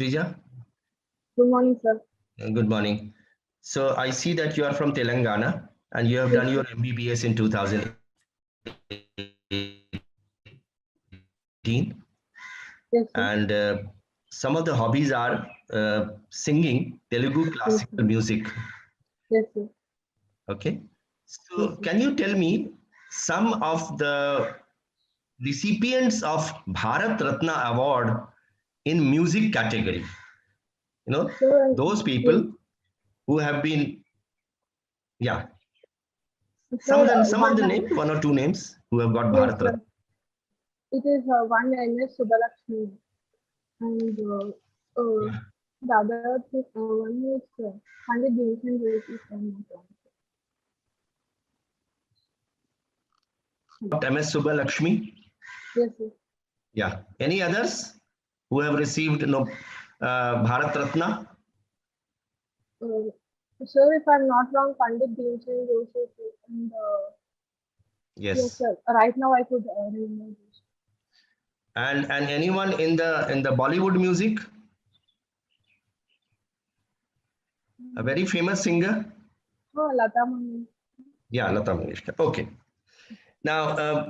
Srija, Good morning, sir. good morning. So I see that you are from Telangana and you have Yes, done sir. your MBBS in 2018, Yes, sir. and some of the hobbies are singing Telugu Yes, sir. classical music. Yes, sir. Okay. Yes, So sir. can you tell me some of the recipients of Bharat Ratna Award in music category? You know, So, those yes, people who have been, yeah, sir, some of the names, one or two names who have got yes, Bharat sir. Ratna. It is one MS Subbalakshmi, and the other one is Pandit Bhimsen Joshi from MS Subbalakshmi. Yes, sir. Yeah. Any others who have received no Bharat Ratna? Uh, sir, if I'm not wrong, Pandit Bhimsen Joshi, and yes, Yes. sir. Right now, I could remember this. And anyone in the Bollywood music, a very famous singer? Oh, Lata Mangeshkar. Yeah, Lata Mangeshkar. Okay. Now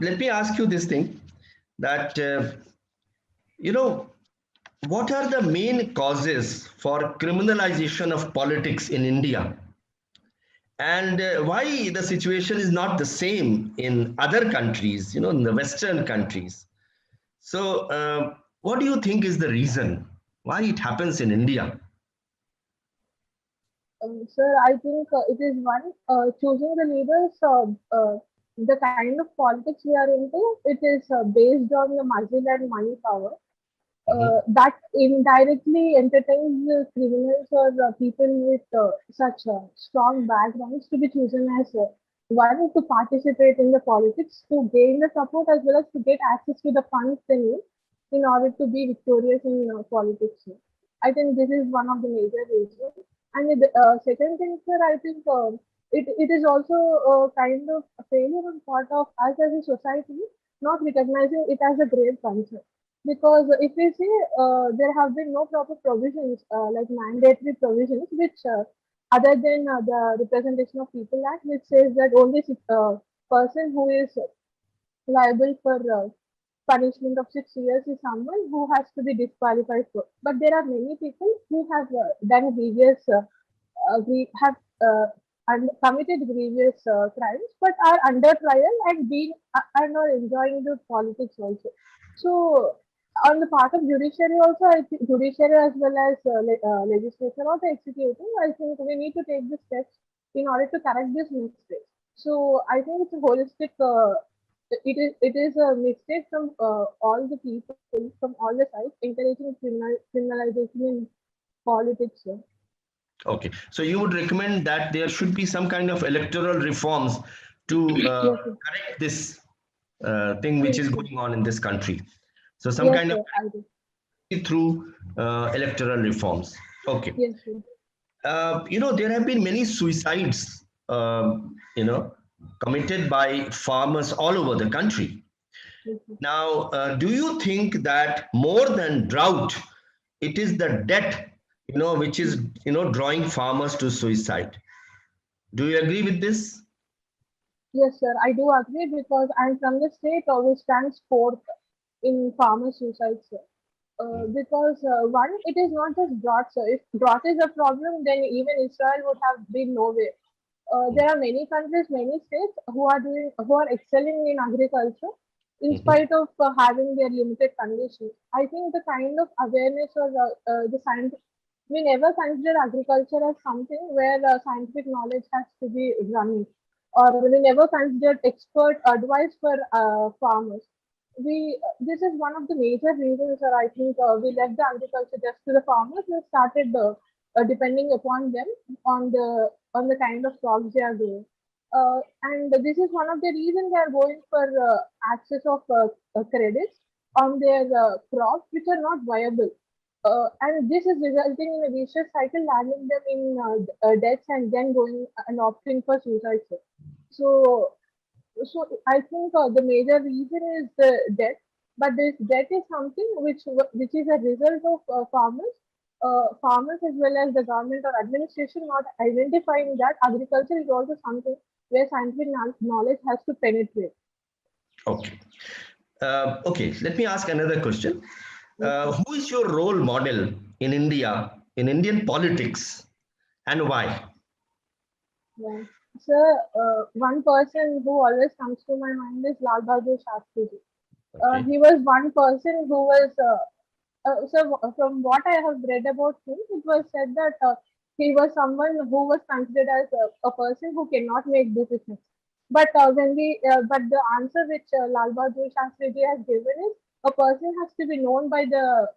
let me ask you this thing that you know what are the main causes for criminalization of politics in India, and why the situation is not the same in other countries, in the Western countries. So, what do you think is the reason why it happens in India? Sir, I think it is one choosing the leaders. The kind of politics we are into, it is based on the muscle and money power Mhm. that indirectly entertains the criminals or people with such strong backgrounds to be chosen as one to participate in the politics to gain the support as well as to get access to the funds they need in order to be victorious in politics. I think this is one of the major reasons. And the second thing, sir, I think it is also a kind of a failure on part of us as a society not recognizing it as a grave concern. Because if we see there have been no proper provisions like mandatory provisions which other than the Representation of People Act which says that only person who is liable for punishment of 6 years is someone who has to be disqualified for. But there are many people who have done grievous, we have committed grievous crimes, but are under trial and being and are enjoying the politics also. So on the part of judiciary also, I think judiciary as well as legislature or the executive, I think we need to take the steps in order to correct this mistake. So I think it's a holistic. It is a mistake from all the people from all the sides encouraging criminalization in politics. Sir. Okay, so you would recommend that there should be some kind of electoral reforms to Yes, sir. correct this thing which Yes, is sir. going on in this country. So some Yes, kind of sir. I do. through electoral reforms. Okay. Yes, sir. There have been many suicides, committed by farmers all over the country. Yes, sir. Now, do you think that more than drought, it is the debt, which is, drawing farmers to suicide? Do you agree with this? Yes, sir. I do agree because I'm from the state which stands fourth in farmer suicide, sir. Because one, it is not just drought, sir. If drought is a problem, then even Israel would have been nowhere. There are many countries, many states who are excelling in agriculture in Mhm. spite of having their limited conditions. I think the kind of awareness or the science, we never consider agriculture as something where scientific knowledge has to be running, or we never considered expert advice for farmers. This is one of the major reasons that I think we left the agriculture just to the farmers and started depending upon them on the kind of crops they are doing. And this is one of the reasons they are going for access of credits on their crops which are not viable. And this is resulting in a vicious cycle, landing them in debts and then going and opting for suicide. Sir. So, so I think the major reason is the debt, but this debt is something which is a result of farmers. farmers as well as the government or administration not identifying that agriculture is also something where scientific knowledge has to penetrate. Okay. Okay, let me ask another question. Who is your role model in India, in Indian politics, and why? Yeah. So, one person who always comes to my mind is Lal Bahadur Shastri ji. Okay. He was one person who was from what I have read about him, it was said that he was someone who was considered as a person who cannot make decisions. But the answer which Lal Bahadur Shastri ji has given is a person has to be known by the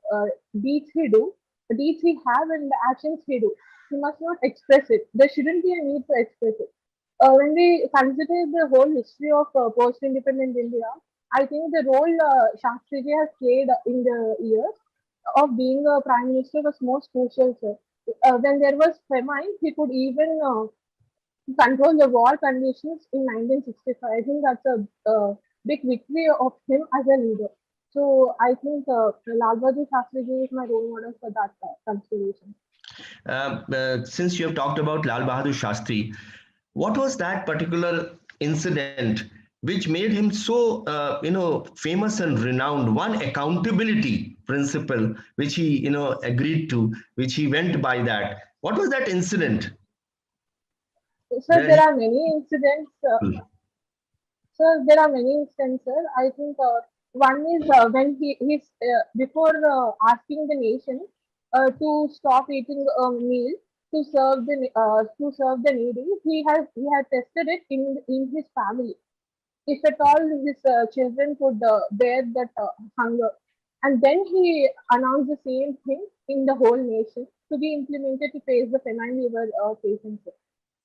deeds he do, the deeds he have, and the actions he do. He must not express it. There shouldn't be a need to express it. When we consider the whole history of post-independent India, I think the role Shastriji has played in the years of being a prime minister was most crucial, sir. When there was famine, he could even control the war conditions in 1965. I think that's a big victory of him as a leader. So I think Lal Bahadur Shastriji is my role model for that consideration. Since you have talked about Lal Bahadur Shastri, what was that particular incident which made him so, famous and renowned? One accountability principle which he, agreed to, which he went by that. What was that incident? So there are many incidents. So there are many instances. I think one is when he's before asking the nation to stop eating a meal to serve the needy, he had tested it in his family. If at all his children could bear that hunger, and then he announced the same thing in the whole nation to be implemented to face the famine we were facing.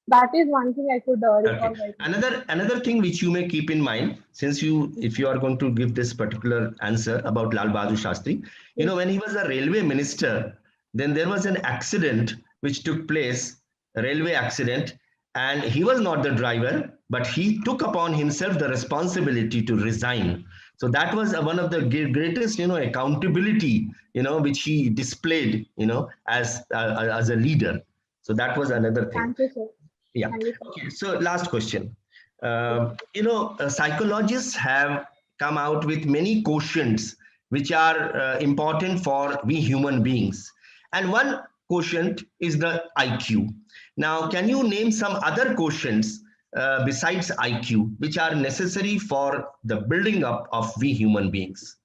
That is one thing I could recall Okay. right now. Another thing which you may keep in mind, since if you are going to give this particular answer about Lal Bahadur Shastri, Yes. when he was a railway minister, then there was an accident which took place, a railway accident, and he was not the driver, but he took upon himself the responsibility to resign. So that was one of the greatest, accountability, which he displayed, as a leader. So that was another thing. Thank you, sir. Yeah. Thank you, sir. Okay. So last question. Yes. Psychologists have come out with many quotients which are important for we human beings. And one quotient is the IQ. Now, can you name some other quotients besides IQ which are necessary for the building up of we human beings?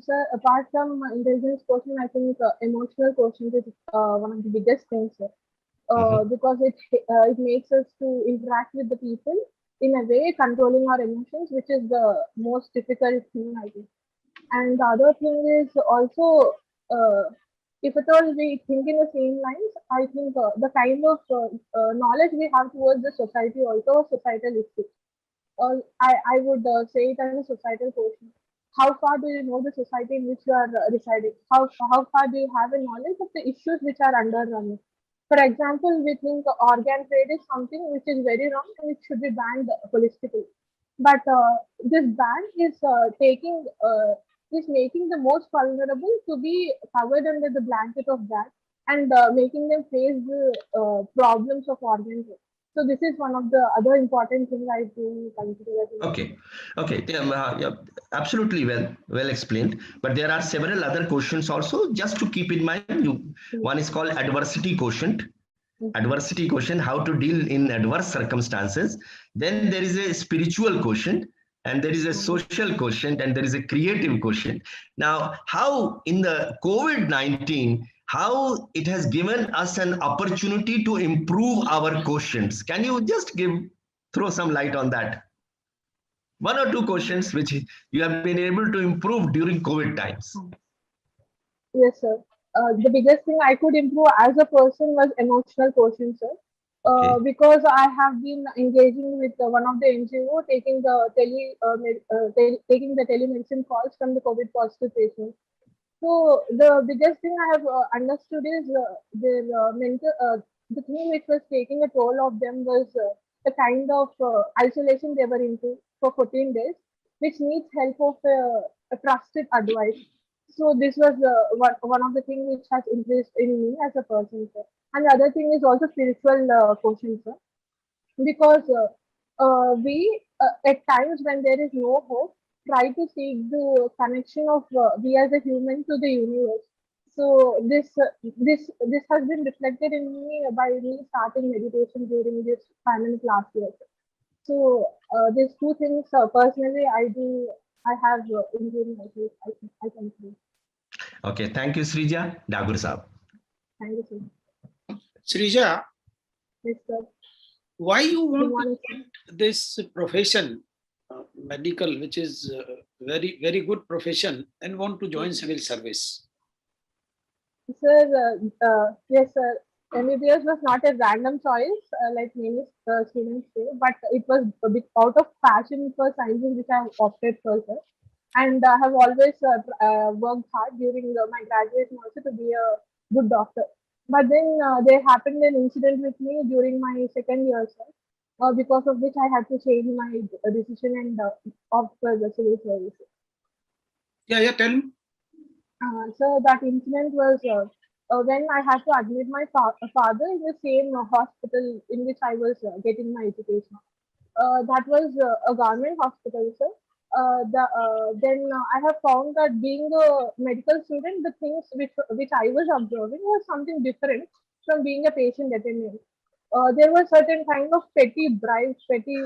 Sir, apart from intelligence quotient, I think emotional quotient is one of the biggest things, sir. Mhm. Because it makes us to interact with the people in a way controlling our emotions, which is the most difficult thing, I think. And the other thing is also, if at all we think in the same lines, I think the kind of knowledge we have towards the society also a societal issue. I would say it as a societal question. How far do you know the society in which you are residing? How far do you have a knowledge of the issues which are underrunning? For example, we think organ trade is something which is very wrong and it should be banned holistically. But this ban is making the most vulnerable to be covered under the blanket of that and making them face the problems of organ trade. So this is one of the other important things I do consider as Okay, important. okay, yeah, absolutely well explained. But there are several other questions also. Just to keep in mind, one is called adversity quotient. Adversity quotient, how to deal in adverse circumstances. Then there is a spiritual quotient, and there is a social quotient, and there is a creative quotient. Now, how in the COVID-19, how it has given us an opportunity to improve our quotients? Can you just throw some light on that? One or two questions which you have been able to improve during COVID times. Yes, sir. The biggest thing I could improve as a person was emotional quotient, sir. Okay. Because I have been engaging with one of the NGO taking the taking the telemedicine calls from the COVID positive patients. So the biggest thing I have understood is their the thing which was taking a toll of them was the kind of isolation they were into for 14 days, which needs help of a trusted advice. So this was one of the things which has increased in me as a person, sir. And the other thing is also spiritual quotient, sir, because we at times when there is no hope try to seek the connection of we as a human to the universe. So this has been reflected in me by me starting meditation during this pandemic last year. So these two things personally I have improved myself. I can say. Okay, thank you, Srija. Dagur Saab. Thank you so much. Srija, Yes, sir. why you Good want to morning, sir. get this profession, medical, which is very, very good profession, and want to join civil service? Sir, yes, sir. MBBS was not a random choice, like many students say, but it was a bit out of passion for sciences which I have opted for, sir. And I have always worked hard during my graduation also to be a good doctor. But then there happened an incident with me during my second year, sir, because of which I had to change my decision and opt for the civil services. Yeah, tell me. So that incident was when I had to admit my father in the same hospital in which I was getting my education. That was a government hospital, sir. Then I have found that being a medical student, the things which I was observing was something different from being a patient attendant. There were certain kind of petty bribes, petty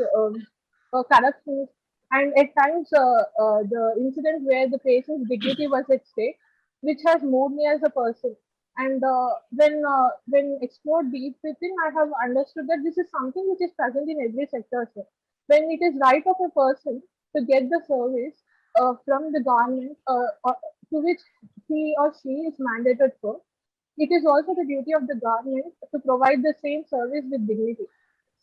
corruptions, and at times the incident where the patient's dignity was at stake, which has moved me as a person. And when explored deep within, I have understood that this is something which is present in every sector, sir. When it is right of a person to get the service from the government to which he or she is mandated for, it is also the duty of the government to provide the same service with dignity.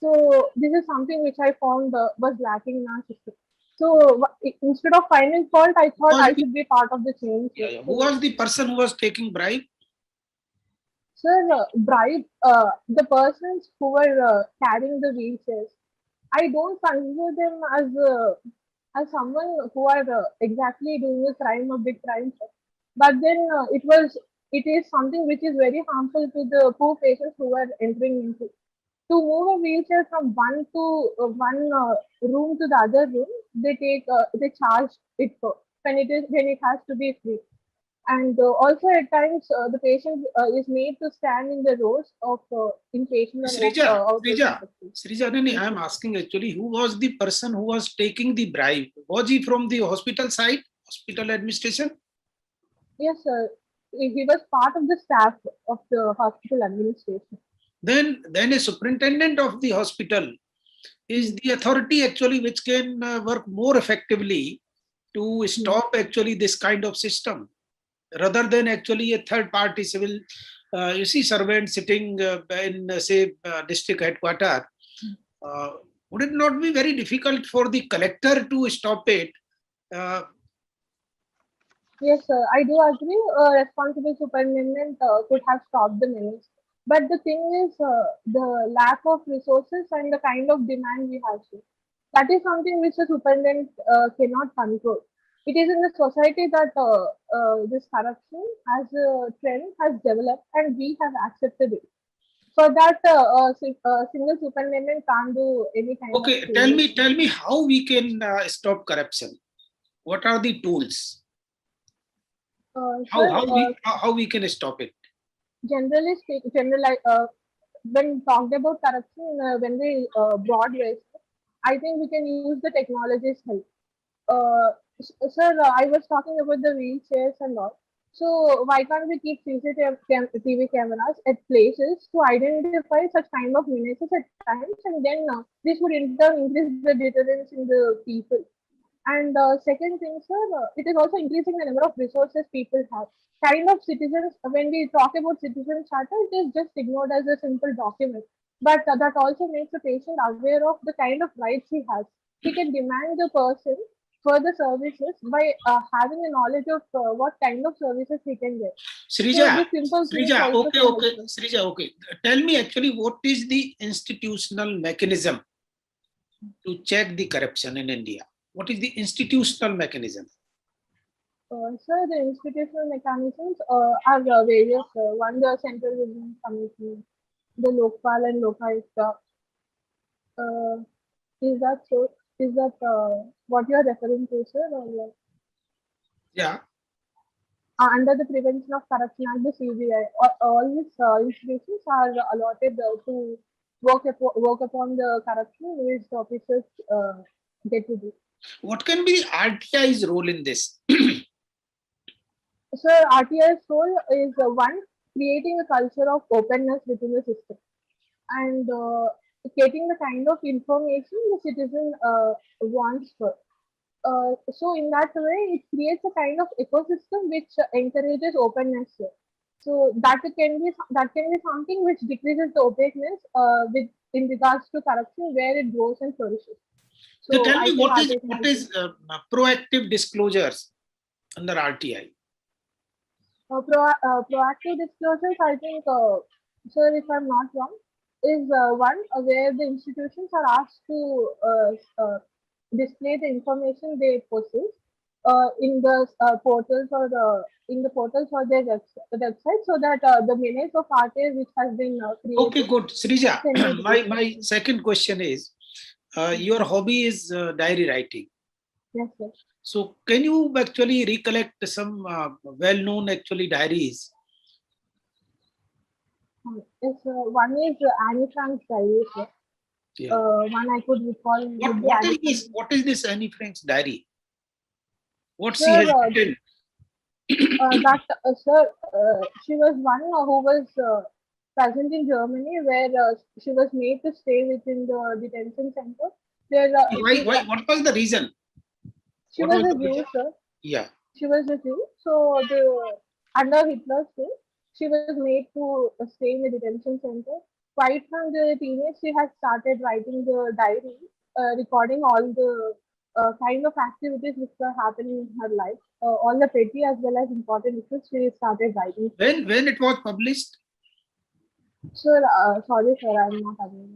So this is something which I found was lacking in our system. So instead of finding fault, I thought I should be part of the change. Who was the person who was taking bribe? Sir, bribe the persons who were carrying the wheelchairs. I don't consider them as someone who are exactly doing a crime, a big crime, sir. But then it is something which is very harmful to the poor patients who are entering into. To move a wheelchair from one room to the other room, they charge it for when it has to be free. And also at times the patient is made to stand in the rows of inpatient and outpatient sections. Srija, I am asking actually, who was the person who was taking the bribe? Was he from the hospital side, hospital administration? Yes, sir. He was part of the staff of the hospital administration. Then a superintendent of the hospital is the authority actually which can work more effectively to stop actually this kind of system, rather than actually a third party civil servant sitting in say district headquarter. Would it not be very difficult for the collector to stop it? Yes, sir. I do agree. Responsible superintendent could have stopped the menace. But the thing is, the lack of resources and the kind of demand we have. Sir. That is something which the superintendent cannot control. It is in the society that this corruption as a trend has developed and we have accepted it. For that, single superintendent can't do any kind of change. Tell me how we can stop corruption. What are the tools? How we can stop it? Generally speaking, when talked about corruption, when we broad ways, I think we can use the technology's help. Sir, I was talking about the wheelchairs and all. So why can't we keep CCTV cameras at places to identify such kind of menaces at times, and then this would in turn increase the deterrence in the people. And second thing, sir, it is also increasing the number of resources people have. Kind of citizens, when we talk about citizen charter, it is just ignored as a simple document. But that also makes the patient aware of the kind of rights he has. He can demand the person further services by having a knowledge of what kind of services he can get. Srija, okay. Tell me actually what is the institutional mechanism to check the corruption in India? What is the institutional mechanism? Sir, the institutional mechanisms are various. One, the Central Revision Commission, the Lokpal and Lokayukta. Uh, is that so? Is that what you are referring to, sir? Or what? Yeah. Under the Prevention of Corruption Act, the CBI, all these institutions are allotted to work upon the corruption which the officers get to do. What can be RTI's role in this? So RTI's role is one, creating a culture of openness within the system and getting the kind of information the citizen wants for. So in that way, it creates a kind of ecosystem which encourages openness. So that can be something which decreases the opaqueness with in regards to corruption where it grows and flourishes. So tell I me think what RTI is proactive disclosures under RTI? Proactive disclosures, I think, sir, if I'm not wrong, is one where the institutions are asked to display the information they possess in the portals or their website, so that the minutes of RTI which has been created. Okay, good. Srija, can be my second question is, your hobby is diary writing. Yes, sir. So can you actually recollect some well-known actually diaries? Yes, one is Annie Frank's diary, sir. Yeah. One I could recall. What is this Annie Frank's diary? What she Sir, has written? Sir, she was one who was present in Germany, where she was made to stay within the detention center. Where, Why? What was the reason? She was a Jew, sir. Yeah. She was a Jew. So under Hitler's rule, she was made to stay in the detention center. Right from the teenage, she had started writing the diary, recording all the kind of activities which were happening in her life, all the petty as well as important issues. She started writing. When it was published? Sir, sorry, sir, I'm not aware.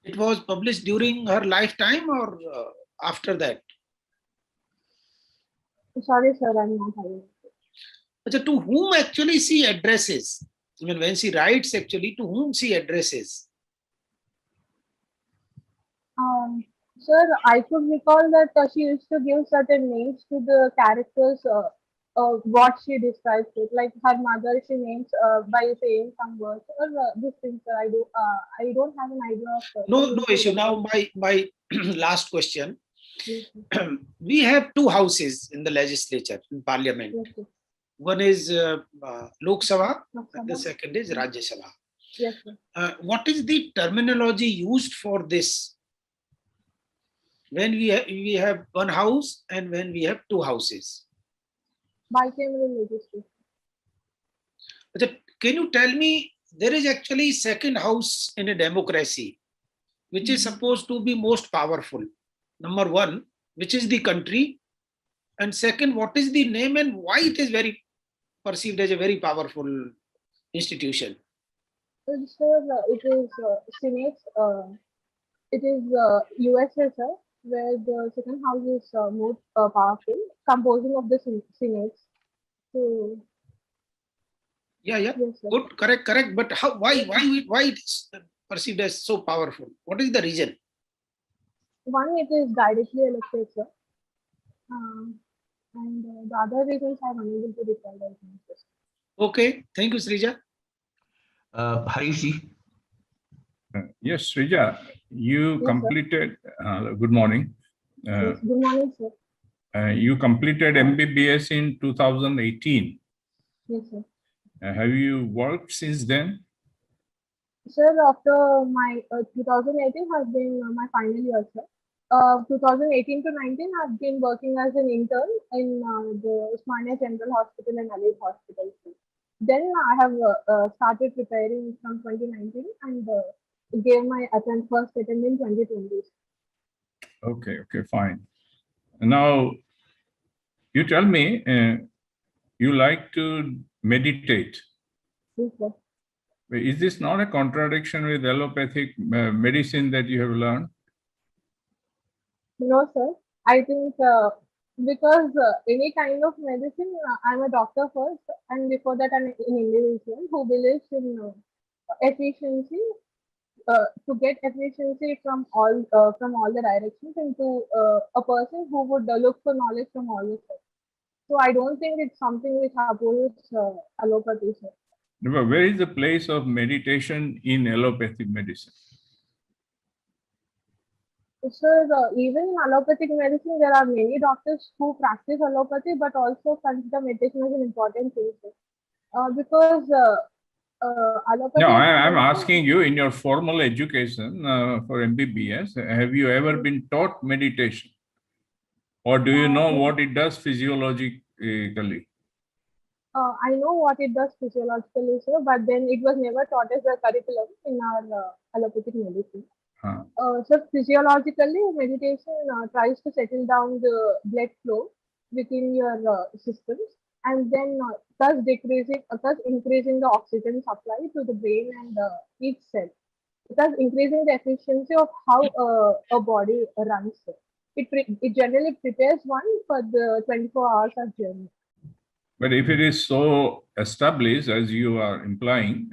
It was published during her lifetime or after that? Sorry, sir, I'm not aware. So to whom actually she addresses? I mean, when she writes, actually, to whom she addresses? Sir, I could recall that she used to give certain names to the characters, what she describes it. Like her mother, she names by saying some words. Or this thing, sir, I don't have an idea of. No issue. Now, my last question. Yes, we have two houses in the legislature, in parliament. yes, one is Lok Sabha, and the second is Rajya Sabha. Yes, sir. What is the terminology used for this? When we have one house and when we have two houses? Bicameral legislation. Can you tell me, there is actually second house in a democracy, which is supposed to be most powerful. Number one, which is the country, and second, what is the name and why it is very perceived as a very powerful institution? Sir, it is Senate. It is USA, sir, where the second house is more powerful, composing of the Senate. So. Yeah. Yes, sir. Good, correct. But how? Why it is perceived as so powerful? What is the reason? One, it is directly elected, sir. And the other reasons I'm unable to recall right now. Okay, thank you, Srija. Harishi. Yes, Srija, you Yes, completed, good morning. Yes, good morning, sir. You completed MBBS in 2018. Yes, sir. Have you worked since then? Sir, after my 2018 has been my final year, sir. 2018 to 19, I've been working as an intern in the Osmania General Hospital and Allied Hospital. Then I have started preparing from 2019 and gave my first attempt in 2020. Okay, fine. Now, you tell me, you like to meditate. Yes, sir. Is this not a contradiction with allopathic medicine that you have learned? No, sir. I think Because any kind of medicine, I'm a doctor first, and before that, I'm an individual who believes in efficiency, to get efficiency from all the directions, into a person who would look for knowledge from all the sides. So I don't think it's something which opposes allopathy, sir. But where is the place of meditation in allopathic medicine? Sir, even in allopathic medicine, there are many doctors who practice allopathy but also consider meditation as an important thing, sir. Because allopathy No, is I'm something. asking you in your formal education for MBBS, have you ever been taught meditation? Or do you know what it does physiologically? I know what it does physiologically, sir, but then it was never taught as a curriculum in our allopathic medicine. Huh. So physiologically, meditation tries to settle down the blood flow within your systems, and then thus increasing the oxygen supply to the brain and each cell, thus increasing the efficiency of how a body runs. It generally prepares one for the 24 hours of journey. But if it is so established as you are implying,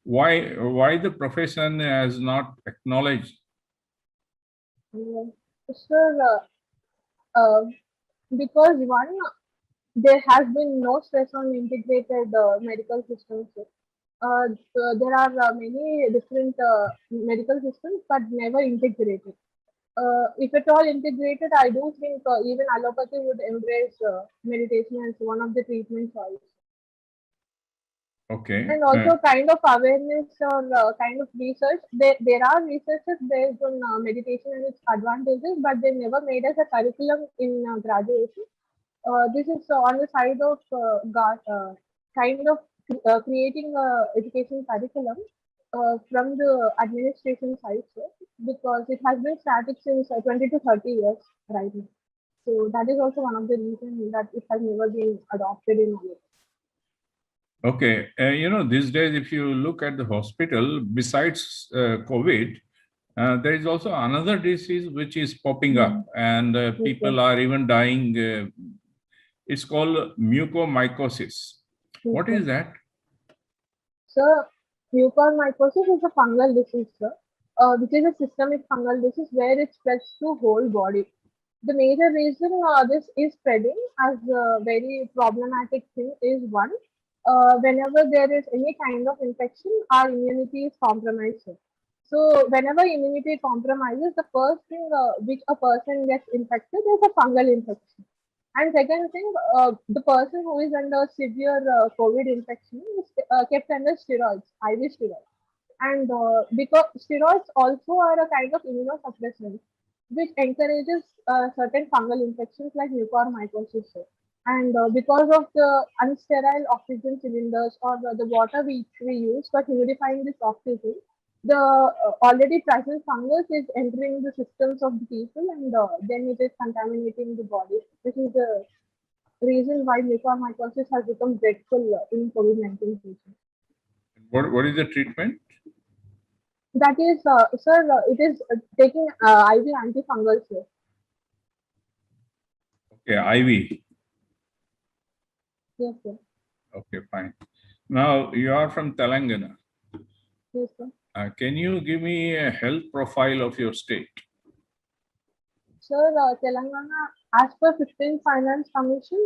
why the profession has not acknowledged? Sir, because one, there has been no stress on integrated medical systems. So there are many different medical systems, but never integrated. If at all integrated, I do think even allopathy would embrace meditation as one of the treatment choice. Okay. And also kind of awareness or kind of research. There are researches based on meditation and its advantages, but they never made as a curriculum in graduation. This is on the side of kind of creating a education curriculum from the administration side, sir, because it has been static since 20 to 30 years right now. So that is also one of the reasons that it has never been adopted in India. Okay. These days, if you look at the hospital, besides COVID, there is also another disease which is popping up, and people are even dying. It's called mucormycosis. What is that? So, mucormycosis is a fungal disease, sir, which is a systemic fungal disease where it spreads to whole body. The major reason this is spreading as a very problematic thing is one, whenever there is any kind of infection, our immunity is compromised. Sir. So, whenever immunity compromises, the first thing which a person gets infected is a fungal infection. And second thing, the person who is under severe COVID infection is kept under steroids, IV steroids. And because steroids also are a kind of immunosuppressant, which encourages certain fungal infections like mucormycosis. And because of the unsterile oxygen cylinders or the water which we use for purifying this oxygen, the already present fungus is entering the systems of the people, and then it is contaminating the body. This is the reason why mucormycosis has become dreadful in COVID-19 patients. What is the treatment? That is, sir, it is taking IV antifungals. Sir. Okay, IV. Yes, sir. Okay, fine. Now, you are from Telangana. Yes, sir. Can you give me a health profile of your state? Sir, Telangana, as per 15th Finance Commission,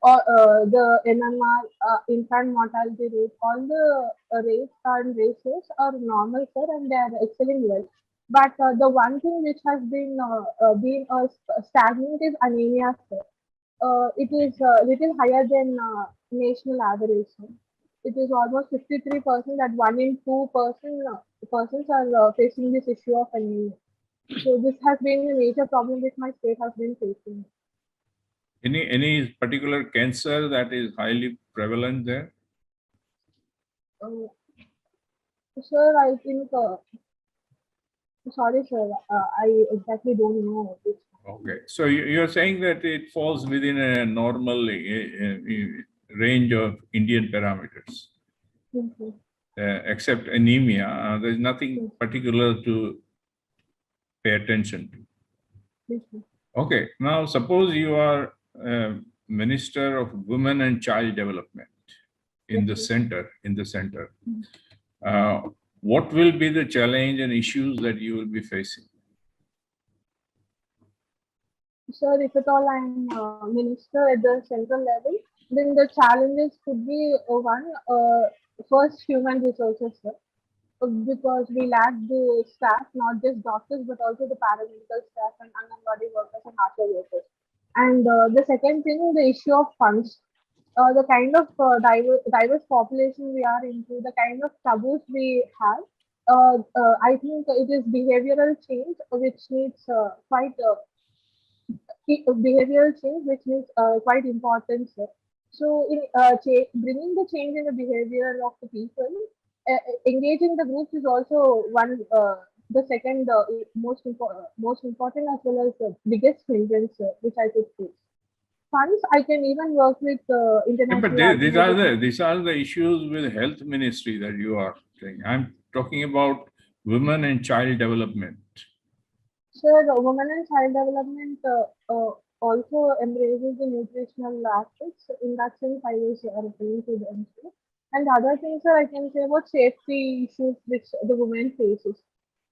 the MMR, infant mortality rate, all the rates and ratios are normal, sir, and they are excelling well. But the one thing which has been stagnant is anemia, sir. It is little higher than national average. Sir. It is almost 53% that 1 in 2 persons are facing this issue of anemia. So this has been a major problem which my state has been facing. Any particular cancer that is highly prevalent there? Sir, I think, sorry, sir, I exactly don't know this. Okay, so you're saying that it falls within a normal range of Indian parameters, except anemia. There's nothing particular to pay attention to. Okay, now suppose you are Minister of Women and Child Development in the center. What will be the challenge and issues that you will be facing? Sir, if at all I'm minister at the central level, then the challenges could be one, first human resources, sir, because we lack the staff, not just doctors, but also the paramedical staff and Anganwadi workers and ASHA workers. And the second thing, the issue of funds. The kind of diverse population we are into, the kind of taboos we have, I think it is behavioral change which needs behavioral change which needs quite important. Sir. So, in bringing the change in the behavior of the people, engaging the groups is also one. The second most important as well as the biggest hindrance which I could face. Funds, I can even work with Yeah, international. but these are the issues with health ministry that you are saying. I'm talking about women and child development. Sir, women and child development also embraces the nutritional aspects. In that sense, I was referring to them too. And other things, sir, I can say about safety issues which the women faces.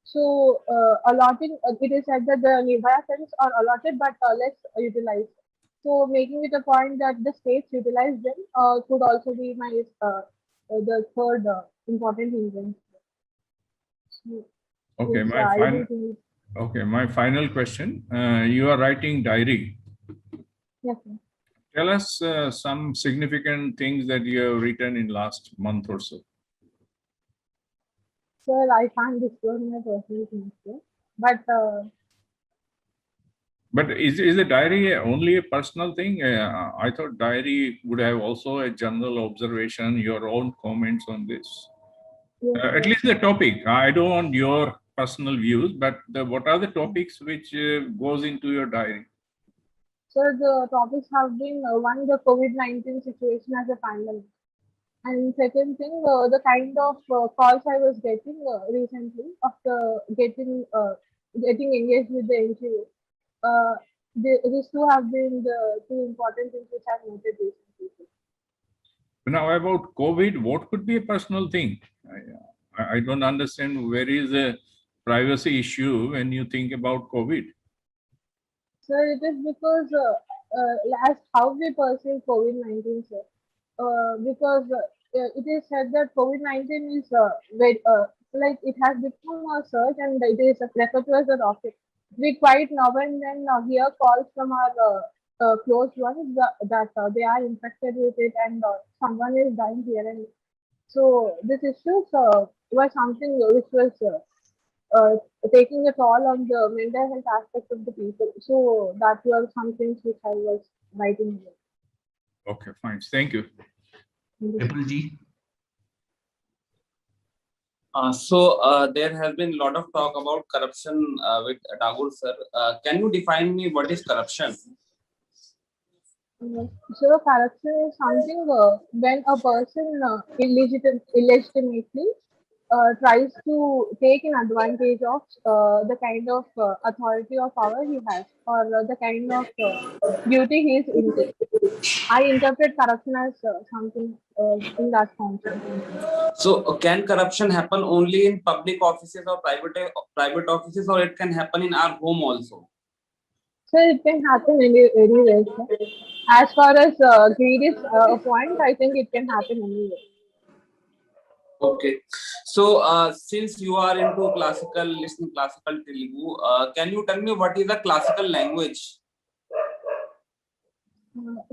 So, allotting, it is said that the Nirbhaya funds are allotted but less utilized. So, making it a point that the states utilize them could also be my the third important reason. So, Okay, yes, my final question. You are writing diary. yes, sir. Tell us some significant things that you have written in last month or so. Sir, I can't disclose my personal things, sir. But is the diary only a personal thing? I thought diary would have also a general observation, your own comments on this. Yes, At least the topic. I don't want your personal views, but what are the topics which goes into your diary? sir, the topics have been one, the COVID-19 situation as a pandemic. And second thing, the kind of calls I was getting recently after getting engaged with the NGO. These two have been the two important things which I've noted recently. Now about COVID, what could be a personal thing? I don't understand where is the privacy issue when you think about COVID. Sir, it is because as how we perceive COVID-19, sir. Because it is said that COVID-19 is like it has become a surge and it is referred to as a rocket. We quite now and then hear calls from our close ones that they are infected with it and someone is dying here and so this issues was something which was taking a toll on the mental health aspect of the people. So that were some things which I was writing about. Okay, fine. Thank you. Vipulji. There has been a lot of talk about corruption with Tagore sir. Can you define me what is corruption? So corruption is something when a person illegitimately tries to take an advantage of the kind of authority or power he has or the kind of duty he is into. I interpret corruption as something in that form. So can corruption happen only in public offices or private offices, or it can happen in our home also? So it can happen anywhere. Sir. As far as greed is a point, I think it can happen anywhere. Okay. So since you are into listening classical Telugu, can you tell me what is the classical language?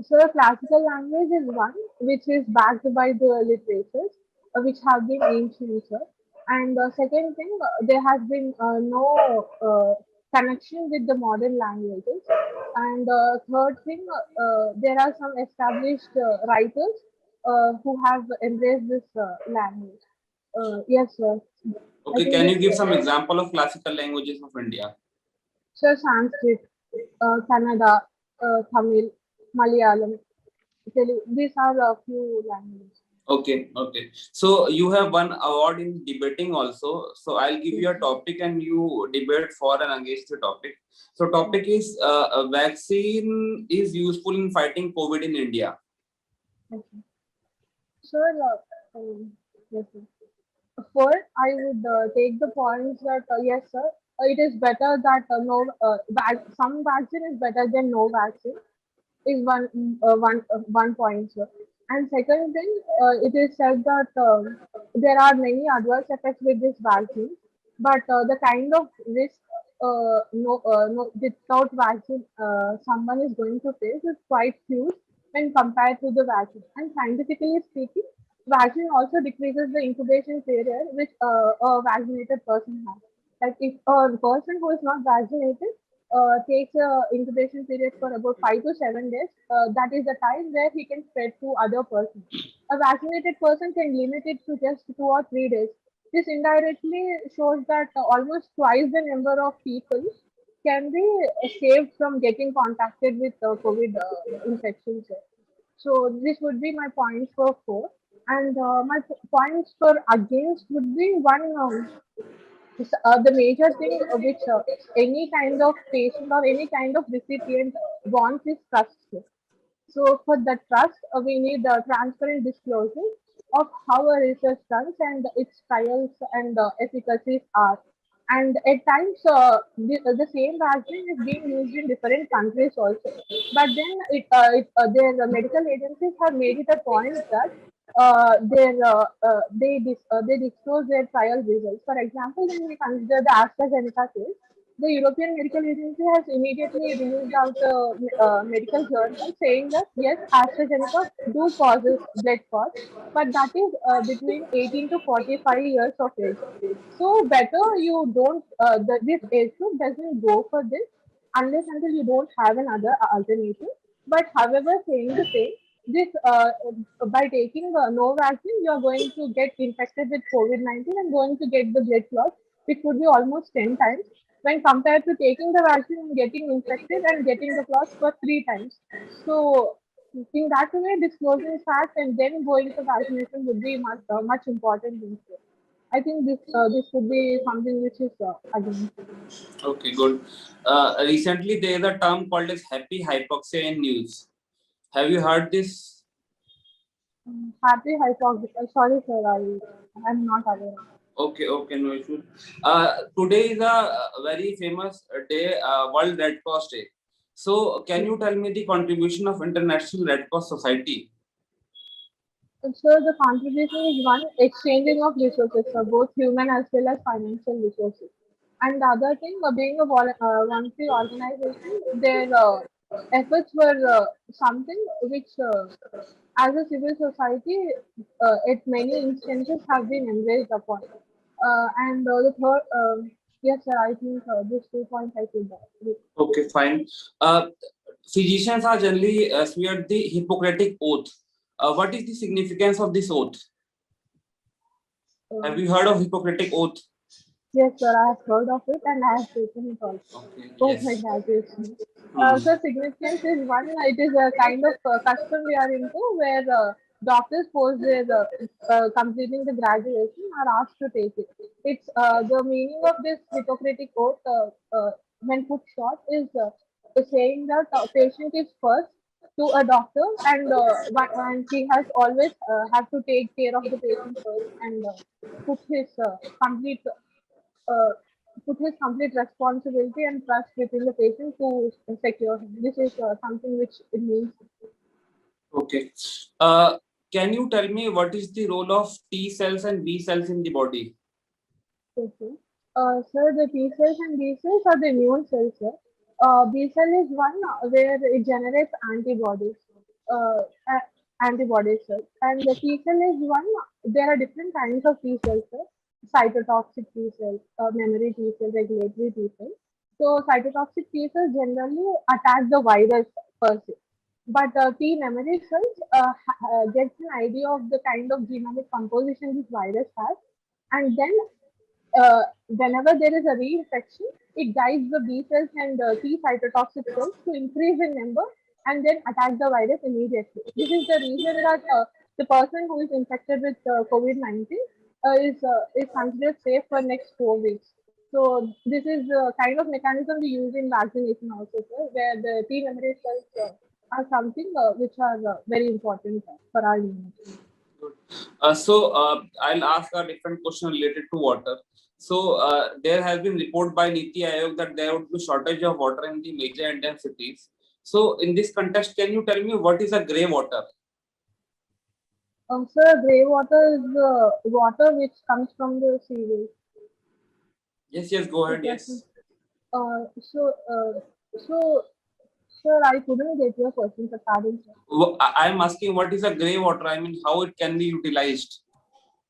So classical language is one which is backed by the literatures which have been ancient. And second thing, there has been no connection with the modern languages. And third thing, there are some established writers who have embraced this language. Yes, sir. Okay, can you give some example of classical languages of India? So Sanskrit, Kannada, Tamil, Malayalam, Telugu. These are a few languages. Okay, okay. So you have won award in debating also. So I'll give you a topic and you debate for and against the topic. So topic is a vaccine is useful in fighting COVID in India. Okay. Sure. Yes, sir. First, I would take the points that yes, sir, it is better that no some vaccine is better than no vaccine is one point, sir. And second thing, it is said that there are many adverse effects with this vaccine, but the kind of risk no without vaccine someone is going to face is quite huge when compared to the vaccine. And scientifically speaking, vaccine also decreases the incubation period which a vaccinated person has. Like if a person who is not vaccinated takes a incubation period for about 5 to 7 days, that is the time where he can spread to other persons. A vaccinated person can limit it to just 2 or 3 days. This indirectly shows that almost twice the number of people can be saved from getting contacted with COVID infections. So this would be my points for four, and my points for against would be one. The major thing which any kind of patient or any kind of recipient wants is trust. So for the trust, we need transparent disclosure of how a research runs and its trials and efficacies are. And at times, the same vaccine is being used in different countries also. But then their medical agencies have made it a point that they disclose their trial results. For example, when we consider the AstraZeneca case, the European Medical Agency has immediately released out a medical journal saying that yes, AstraZeneca do causes blood clot, but that is between 18 to 45 years of age. So better you don't this age group doesn't go for this unless until you don't have another alternative. But however, saying the same, this by taking no vaccine, you are going to get infected with COVID-19 and going to get the blood clot, which would be almost 10 times when compared to taking the vaccine and getting infected and getting the clots for 3 times. So in that way, disclosing facts and then going for vaccination would be much important. I think this would be something which is against. Okay, good. Recently there is a term called as happy hypoxia in news. Have you heard this? Happy hypoxia. Sorry, sir, I'm not aware. Okay, okay, no issue. Today is a very famous day, World Red Cross Day. So, can you tell me the contribution of International Red Cross Society? So the contribution is one exchanging of resources, both human as well as financial resources. And the other thing, being a voluntary organization, their efforts were something which, as a civil society, at many instances have been embraced upon. And the third, yes, sir, I think these 2 points I could. Okay, fine. Physicians are generally swear the Hippocratic Oath. What is the significance of this oath? Have you heard of Hippocratic Oath? Yes, sir, I have heard of it and I have taken it also. Okay, Post yes. my graduation. Hmm. So significance is one. It is a kind of custom we are into where doctors post their completing the graduation are asked to take it. It's the meaning of this Hippocratic oath when put short is saying that patient is first to a doctor and he has always have to take care of the patient first and put his complete uh, put his complete responsibility and trust within the patient to secure him. This is something which it means. Okay. Can you tell me what is the role of T cells and B cells in the body? Okay. Sir, the T cells and B cells are the immune cells, sir. B cell is one where it generates antibodies, uh, a- antibodies, sir. And the T cell is one, there are different kinds of T cells, sir. Cytotoxic T cells, memory T cells, regulatory T cells. So cytotoxic T cells generally attack the virus per se. But T memory cells gets an idea of the kind of genomic composition this virus has, and then whenever there is a reinfection, it guides the B cells and T cytotoxic cells to increase in number and then attack the virus immediately. This is the reason that the person who is infected with COVID-19 is considered safe for next 4 weeks. So this is the kind of mechanism we use in vaccination also, sir, where the T memory cells are something which are very important for our immunity. I'll ask a different question related to water. So there has been report by Niti Aayog that there would be shortage of water in the major Indian cities. So in this context, can you tell me what is a grey water? Sir, grey water is water which comes from the sewage. Yes, go ahead. Yes. Uh, so, uh, so, sir, I couldn't get your question, sir. Pardon, sir. I'm asking what is a grey water? I mean, how it can be utilized?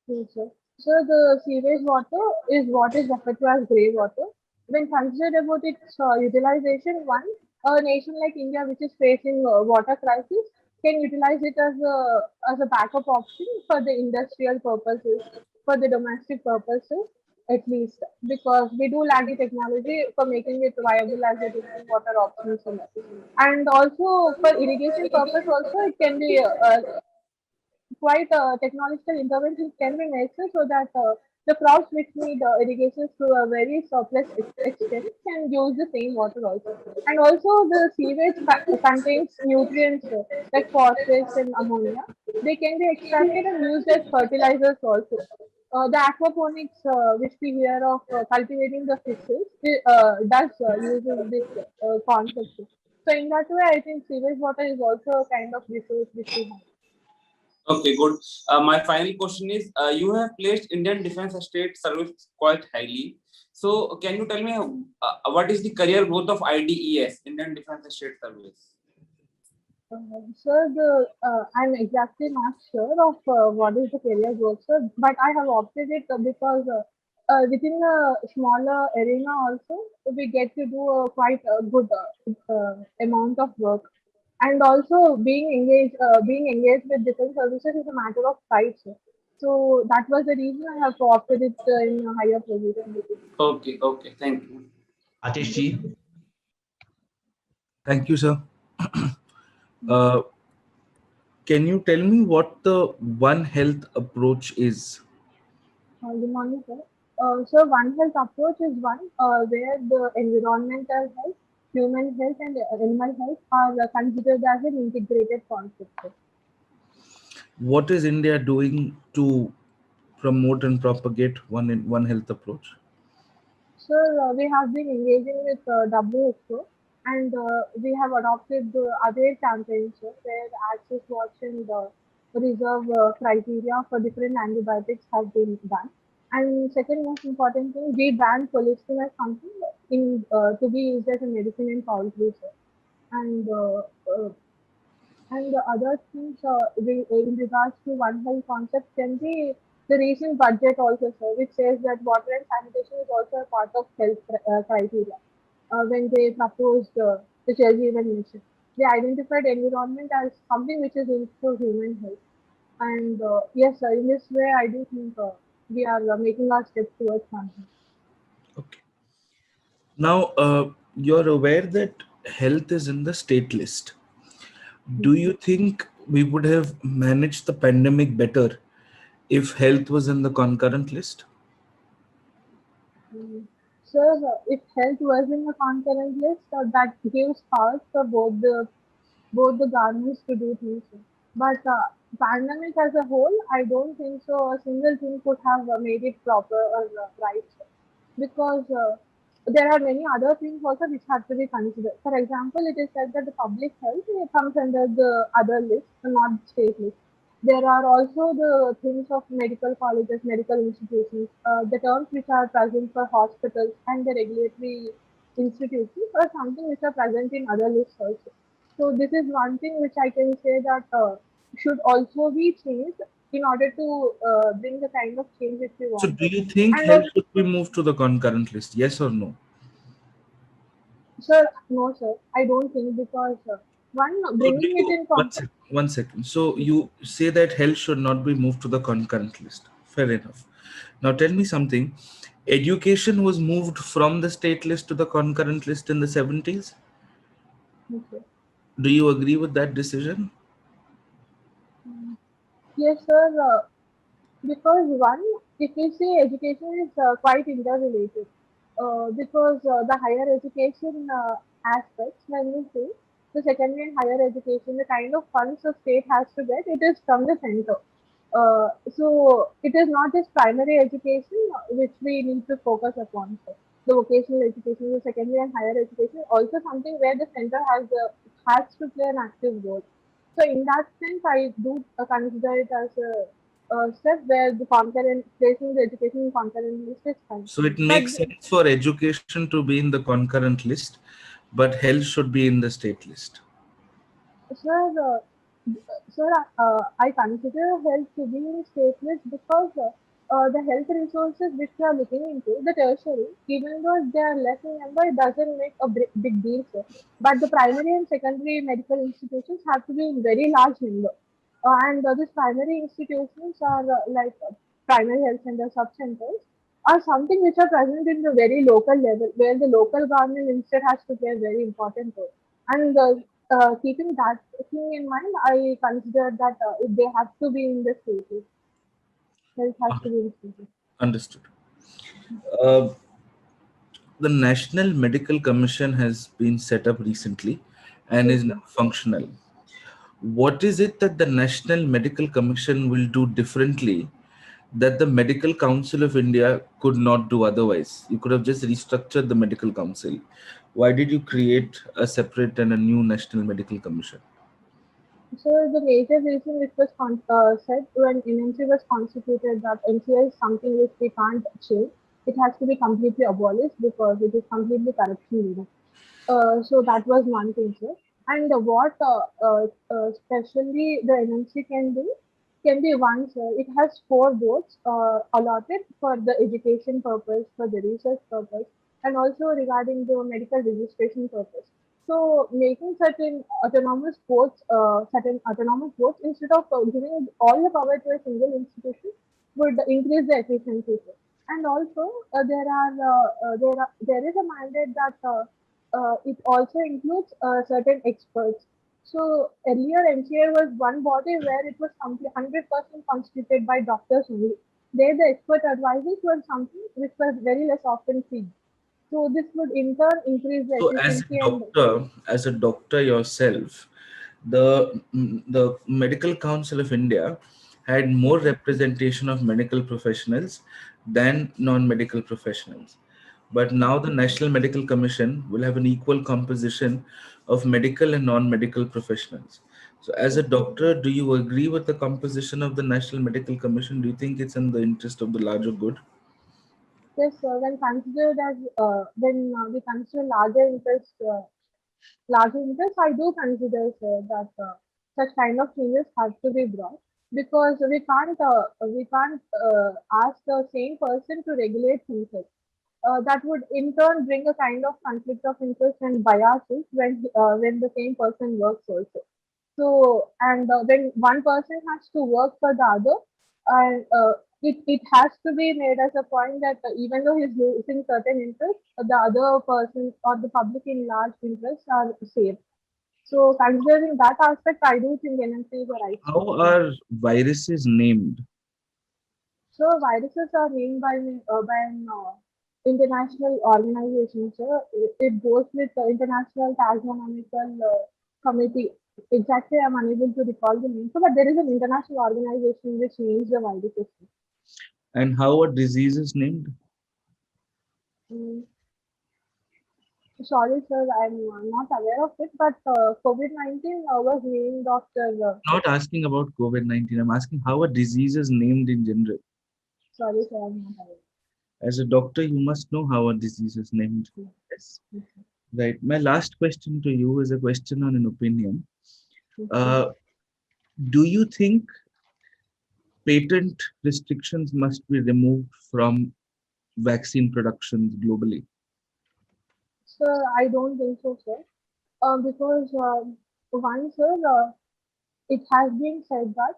Yes, sir. So the sewage water is what is referred to as grey water. When considered about its utilization, one, a nation like India, which is facing water crisis, can utilize it as a backup option for the industrial purposes, for the domestic purposes, at least, because we do lack the technology for making it viable as a drinking water option. And also for irrigation purpose, also it can be quite technological interventions can be made, sir, so that the crops which need irrigation to a very surplus extent can use the same water also. And also the sewage contains nutrients like phosphates and ammonia. They can be extracted and used as fertilizers also. The aquaponics, which we hear of cultivating the fishes, does uses this concept. So in that way, I think sewage water is also a kind of resource which we have. Okay, good. My final question is, you have placed Indian Defence Estate Service quite highly. So can you tell me what is the career growth of IDES, Indian Defence Estate Service? Sir, I'm exactly not sure of what is the career growth, sir, but I have opted it because within a smaller arena also, we get to do a quite a good amount of work. And also being engaged with different services is a matter of pride, sir. So that was the reason I have opted it in a higher position. Okay, thank you. Atish ji. Thank you, sir. Can you tell me what the One Health approach is? Good morning, sir. So One Health approach is one where the environmental health, human health, and animal health are considered as an integrated concept, sir. What is India doing to promote and propagate One Health approach? So we have been engaging with WHO, and we have adopted the other campaigns, sir, where access watch and reserve criteria for different antibiotics have been done. And second most important thing, we banned polyester as something in to be used as a medicine in poultry, sir. And the other things in regards to One Health concept can be the recent budget also, sir, which says that water and sanitation is also a part of health criteria. When they proposed the Jal Jeevan Mission, they identified environment as something which is linked to human health. And yes, sir, in this way, I do think we are making our steps towards something. Okay. Now, you're aware that health is in the state list. Do you think we would have managed the pandemic better if health was in the concurrent list? Sir, if health was in the concurrent list, that gives powers for both the governments to do things. But pandemic as a whole, I don't think so. A single thing could have made it proper or right, because there are many other things also which have to be considered. For example, it is said that the public health comes under the other list, not state list. There are also the things of medical colleges, medical institutions, the terms which are present for hospitals and the regulatory institutions are something which are present in other lists also. So this is one thing which I can say that should also be changed in order to bring the kind of change which we want. So do you think And health should be moved to the concurrent list? Yes or no? Sir, no, sir. I don't think because bringing it in one second. So you say that health should not be moved to the concurrent list. Fair enough. Now tell me something. Education was moved from the state list to the concurrent list in the 70s. Okay. Do you agree with that decision? Yes, sir. Because one, if you see, education is quite interrelated. Because the higher education aspects, when you see the secondary and higher education, the kind of funds the state has to get, it is from the center. So it is not just primary education which we need to focus upon. So the vocational education, the secondary and higher education, also something where the center has to play an active role. So in that sense, I do consider it as a step where the concurrent placing the education in concurrent list is fine. So it But makes sense for education to be in the concurrent list, but health should be in the state list. sir, sir, I consider health to be in stateless because the health resources which we are looking into, the tertiary, even though they are less in number, it doesn't make a big deal, sir. But the primary and secondary medical institutions have to be in very large number. And these primary institutions are primary health centers, sub-centers, are something which are present in the very local level, where the local government instead has to play a very important role. And keeping that thing in mind, I consider that they have to be in the status. Health has to be in status. Understood. Uh, the National Medical Commission has been set up recently and Yes, is sir. now functional. What is it that the National Medical Commission will do differently that the Medical Council of India could not do otherwise? You could have just restructured the Medical Council. Why did you create a separate and a new National Medical Commission? So the major reason which was said when NMC was constituted that NCI is something which we can't change. It has to be completely abolished because it is completely corruption leader. So that was one thing, sir. And what especially the NMC can be once it has four votes allotted for the education purpose, for the research purpose, and also regarding the medical registration purpose. So making certain autonomous votes instead of giving all the power to a single institution would increase the efficiency. Sir. And also there is a mandate that it also includes certain experts. So earlier NCA was one body where it was 100% constituted by doctors only. There the expert advisors were something which was very less often seen. So this would in turn increase the So, efficiency and as a doctor yourself, the Medical Council of India had more representation of medical professionals than non-medical professionals. But now the National Medical Commission will have an equal composition of medical and non-medical professionals. So, as a doctor, do you agree with the composition of the National Medical Commission? Do you think it's in the interest of the larger good? yes, when considered as when we consider larger interest, I do consider, sir, that such kind of changes have to be brought because we can't ask the same person to regulate himself. That would in turn bring a kind of conflict of interest and biases when the same person works also. So, and when one person has to work for the other, and it has to be made as a point that even though he's losing certain interests, the other person or the public in large interests are safe. So, considering that aspect, I do think NMC is the right step. How are viruses named? So, viruses are named by an international organization. So, it goes with the International Taxonomical Committee. Exactly, I'm unable to recall the name. So, but there is an international organization which names the viruses. And how are diseases named? Mm, sorry, sir, I'm not aware of it. But COVID-19 was named after. Not asking about COVID-19. I'm asking how are diseases named in general. Sorry, sir, I'm not aware. As a doctor, you must know how a disease is named. Yes. Yes, Right. My last question to you is a question on an opinion. yes, yes. Uh, do you think patent restrictions must be removed from vaccine productions globally? Sir, I don't think so, sir. Because once, sir, it has been said that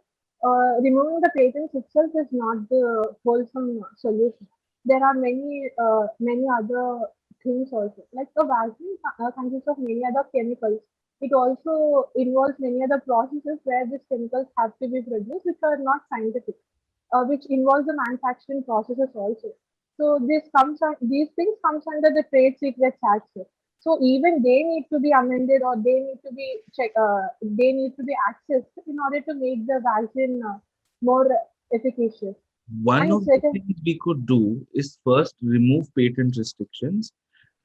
removing the patents itself is not the wholesome solution. There are many other things also. Like the vaccine consists of many other chemicals. it also involves many other processes where these chemicals have to be produced, which are not scientific, which involves the manufacturing processes also. So these things comes under the Trade Secrets Act. So even they need to be amended, or they need to be they need to be accessed in order to make the vaccine more efficacious. One And of the second, things we could do is first remove patent restrictions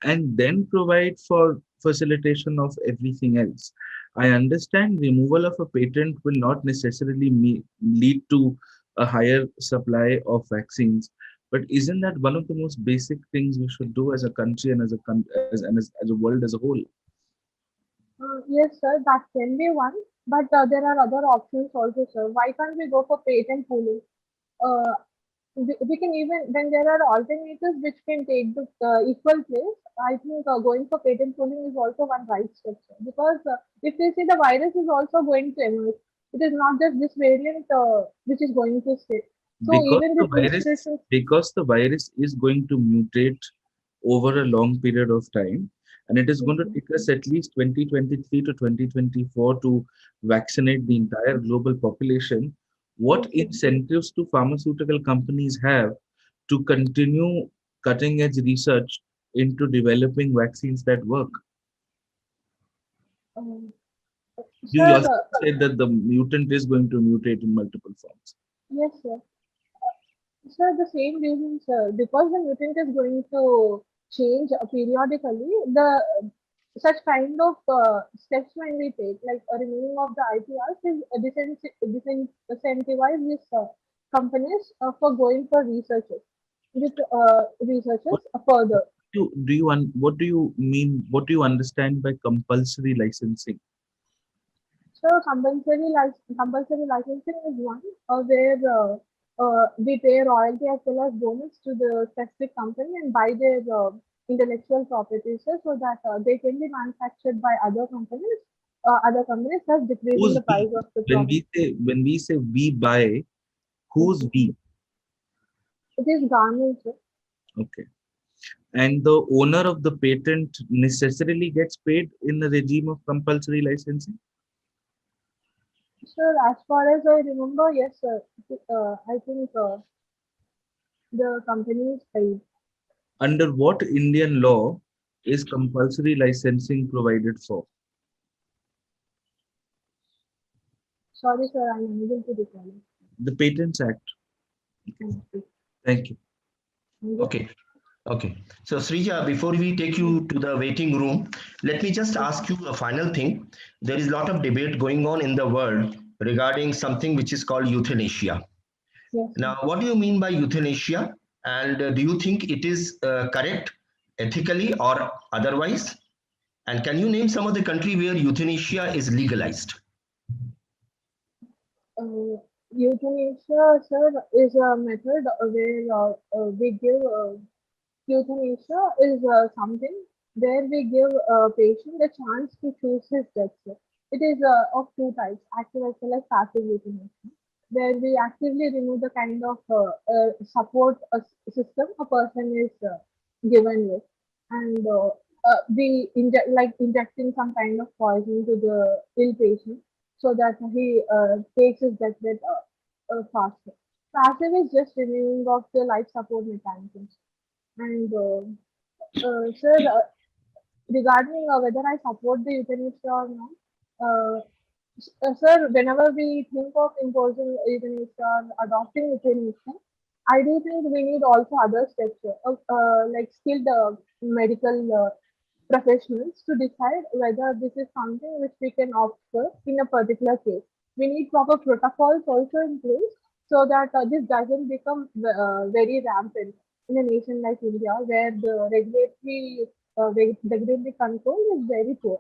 and then provide for facilitation of everything else. I understand removal of a patent will not necessarily lead to a higher supply of vaccines, but isn't that one of the most basic things we should do as a country and as a world as a whole? yes, sir, that can be one, but there are other options also, sir. Why can't we go for patent pooling? Uh, we can even, when there are alternatives which can take the equal place, I think going for patent pooling is also one right step, sir. Because if we see, the virus is also going to emerge. It is not just this variant which is going to stay. So because even the this virus restrictions, because the virus is going to mutate over a long period of time, and it is going to take us at least 2023 to 2024 to vaccinate the entire global population. What incentives do pharmaceutical companies have to continue cutting edge research into developing vaccines that work? um, You sir, yourself said that the mutant is going to mutate in multiple forms. yes, sir. Sir, the same reason, sir, because the mutant is going to change periodically, the such kind of steps when we take, like a removing of the IPRs, is disincentivize these companies for going for researchers with researchers What further. what do you mean? What do you understand by compulsory licensing? So compulsory licensing is one where we pay royalty as well as bonus to the specific company and buy their intellectual properties, so that they can be manufactured by other companies, thus decreasing Who's the we? price of the When product. we say we buy, who's we? It is garments. Okay. And the owner of the patent necessarily gets paid in the regime of compulsory licensing? Sir, as far as I remember, yes, sir. I think the company is paid. Under what Indian law is compulsory licensing provided for? Sorry, sir, I'm unable to recall The Patents Act. it. Thank you. Okay. Okay. So Srija, before we take you to the waiting room, let me just ask you a final thing. There is a lot of debate going on in the world regarding something which is called euthanasia. Yes, sir. Now, what do you mean by euthanasia? And do you think it is correct ethically or otherwise? And can you name some of the country where euthanasia is legalized? Uh, Euthanasia, sir, is a method where we give euthanasia is something where we give a patient the chance to choose his death, sir. It is of two types, active as well as passive euthanasia, where we actively remove the kind of support system a person is given with, and we injecting some kind of poison to the ill patient so that he takes his death faster. Passive is just removing of the life support mechanisms. And sir, regarding whether I support the euthanasia or not, sir, whenever we think of imposing euthanasia or adopting euthanasia, I do think we need also other steps, like skilled medical professionals to decide whether this is something which we can opt for in a particular case. We need proper protocols also in place so that this doesn't become very rampant in a nation like India, where the regulatory control is very poor.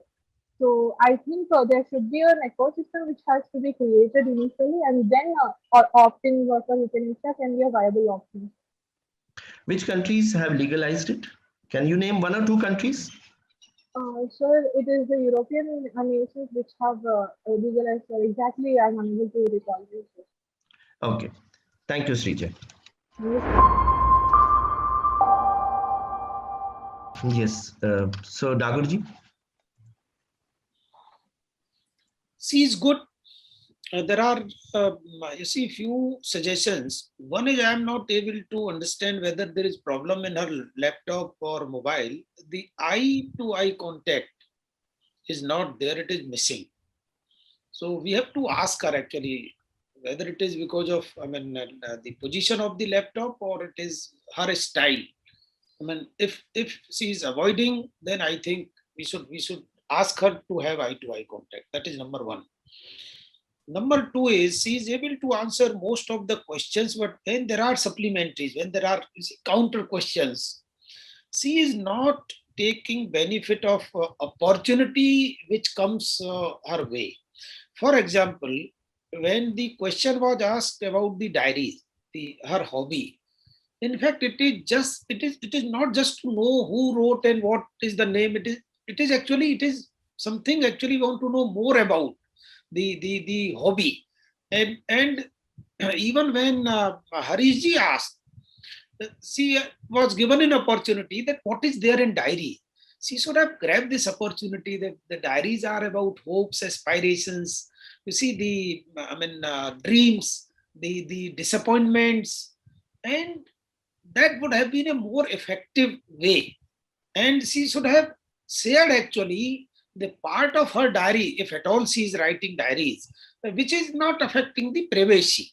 So I think there should be an ecosystem which has to be created initially, and then opting for euthanasia can be a viable option. Which countries have legalized it? Can you name one or two countries? Sir, it is the European nations which have legalized. Exactly, I'm unable to recall this. Okay. Thank you, Srija. Yes. So, Dagurji? C is good. There are, you see, few suggestions. One is I am not able to understand whether there is problem in her laptop or mobile. The eye to eye contact is not there, it is missing. So we have to ask her actually whether it is because of, the position of the laptop or it is her style. If she is avoiding, then I think we should ask her to have eye to eye contact. That is number one. Number two is she is able to answer most of the questions, but when there are supplementaries, when there are counter questions, she is not taking benefit of opportunity which comes her way. For example, when the question was asked about the diary, her hobby, in fact, it is not just to know who wrote and what is the name. It is something actually we want to know more about the hobby. And even when Harishji asked, she was given an opportunity that what is there in diary. She should have grabbed this opportunity that the diaries are about hopes, aspirations. You see dreams, the disappointments, and that would have been a more effective way. And she should have shared actually the part of her diary, if at all she is writing diaries, which is not affecting the privacy.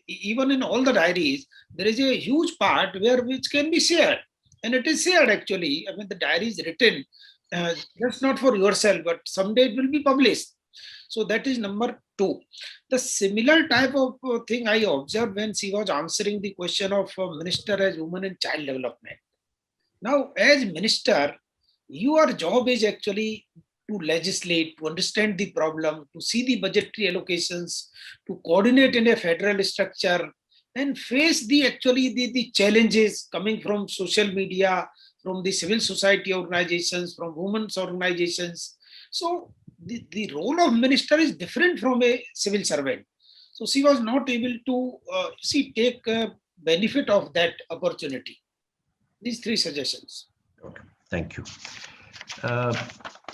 Even in all the diaries, there is a huge part which can be shared. And it is shared actually. The diary is written just not for yourself, but someday it will be published. So that is number two. The similar type of thing I observed when she was answering the question of Minister as Women and Child Development. Now, as Minister, your job is actually to legislate, to understand the problem, to see the budgetary allocations, to coordinate in a federal structure, and face the challenges coming from social media, from the civil society organizations, from women's organizations. So the role of minister is different from a civil servant. So she was not able to take benefit of that opportunity. These three suggestions. Okay, thank you.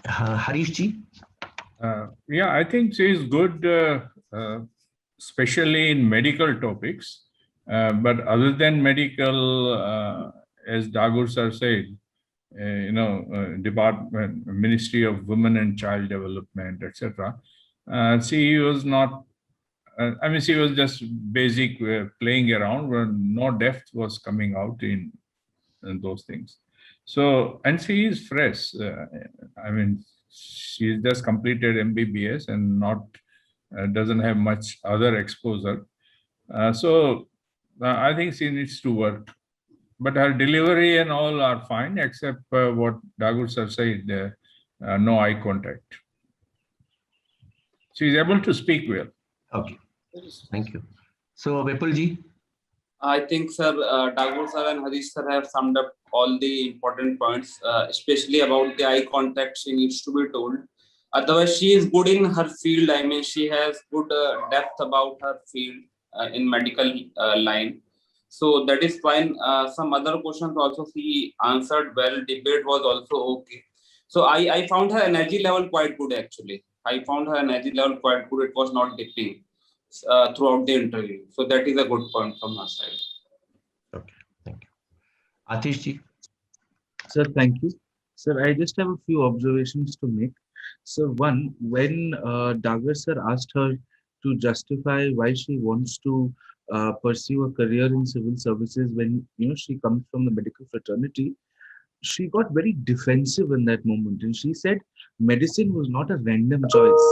Harishji? Yeah, I think she is good, especially in medical topics. But other than medical, as Dagur sir said, Department, Ministry of Women and Child Development, etc. She was not. She was just basic playing around, where no depth was coming out in those things. So, and she is fresh. She just completed MBBS and doesn't have much other exposure. So, I think she needs to work. But her delivery and all are fine, except what Dagur sir said, no eye contact. She is able to speak well. Okay, thank you. So, Vipulji? I think, sir, Dagur sir and Harish sir have summed up all the important points, especially about the eye contact. She needs to be told. Otherwise, she is good in her field. She has good depth about her field in medical line. So that is fine. Some other questions also she answered well. Debate was also okay. So I found her energy level quite good actually. I found her energy level quite good. It was not dipping throughout the interview. So that is a good point from her side. Okay, thank you. Atishji? Sir, thank you. Sir, I just have a few observations to make. So one, when Dagur sir asked her to justify why she wants to pursue a career in civil services when she comes from the medical fraternity, she got very defensive in that moment, and she said medicine was not a random choice.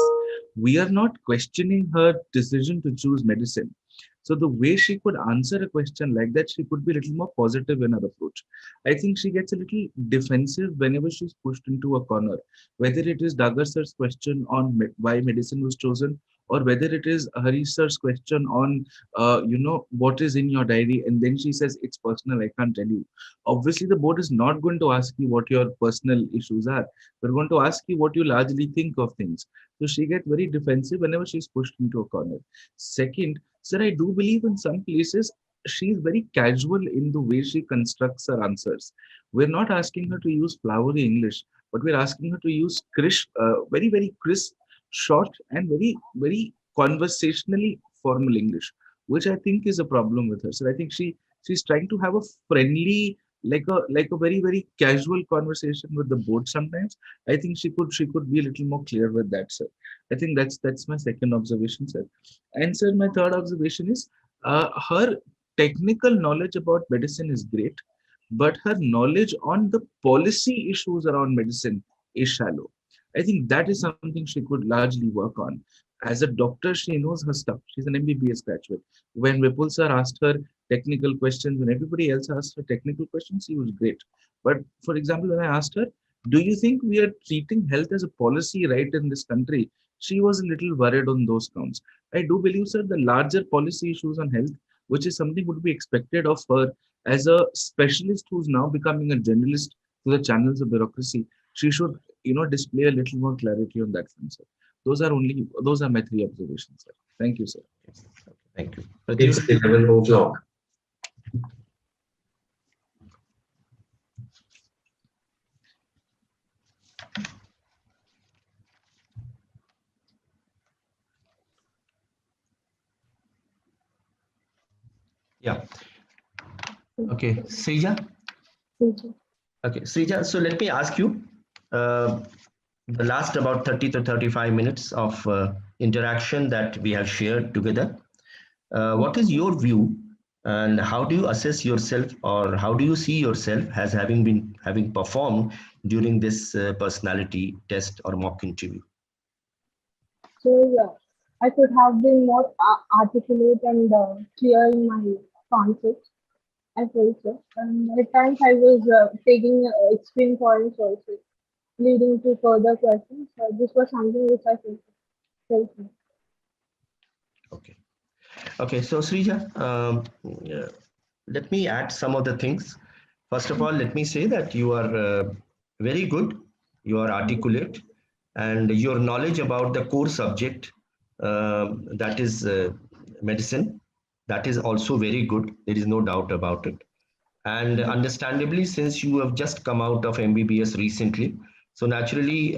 We are not questioning her decision to choose medicine. So the way she could answer a question like that, she could be a little more positive in her approach. I think she gets a little defensive whenever she's pushed into a corner, whether it is Dagur sir's question on why medicine was chosen, or whether it is Harish sir's question on, what is in your diary, and then she says it's personal, I can't tell you. Obviously, the board is not going to ask you what your personal issues are. They're going to ask you what you largely think of things. So she gets very defensive whenever she's pushed into a corner. Second, sir, I do believe in some places she's very casual in the way she constructs her answers. We're not asking her to use flowery English. but we're asking her to use very, very crisp, short, and very, very conversationally formal English, which I think is a problem with her. So I think she's trying to have a friendly, like a very, very casual conversation with the board sometimes. I think she could be a little more clear with that, sir. I think that's my second observation, sir. And sir, my third observation is her technical knowledge about medicine is great, but her knowledge on the policy issues around medicine is shallow. I think that is something she could largely work on. As a doctor, she knows her stuff. She's an MBBS graduate. When Vipul sir asked her technical questions, when everybody else asked her technical questions, she was great. But for example, when I asked her, do you think we are treating health as a policy right in this country? She was a little worried on those counts. I do believe, sir, the larger policy issues on health, which is something would be expected of her as a specialist who's now becoming a journalist to the channels of bureaucracy, she should, display a little more clarity on that front, sir. Those are my three observations, sir. Thank you, sir. Thank you. It's 11 o'clock. Yeah. Okay, Srija. Okay, Srija. So let me ask you, the last about 30 to 35 minutes of interaction that we have shared together. What is your view, and how do you assess yourself, or how do you see yourself as having performed during this personality test or mock interview? So yeah, I could have been more articulate and clear in my concepts. I felt so. And at times I was taking extreme points also, leading to further questions. This was something which I felt. Okay. Okay. So Srija, let me add some of the things. First of all, let me say that you are very good. You are articulate, and your knowledge about the core subject, that is medicine, that is also very good. There is no doubt about it. And understandably, since you have just come out of MBBS recently, so naturally,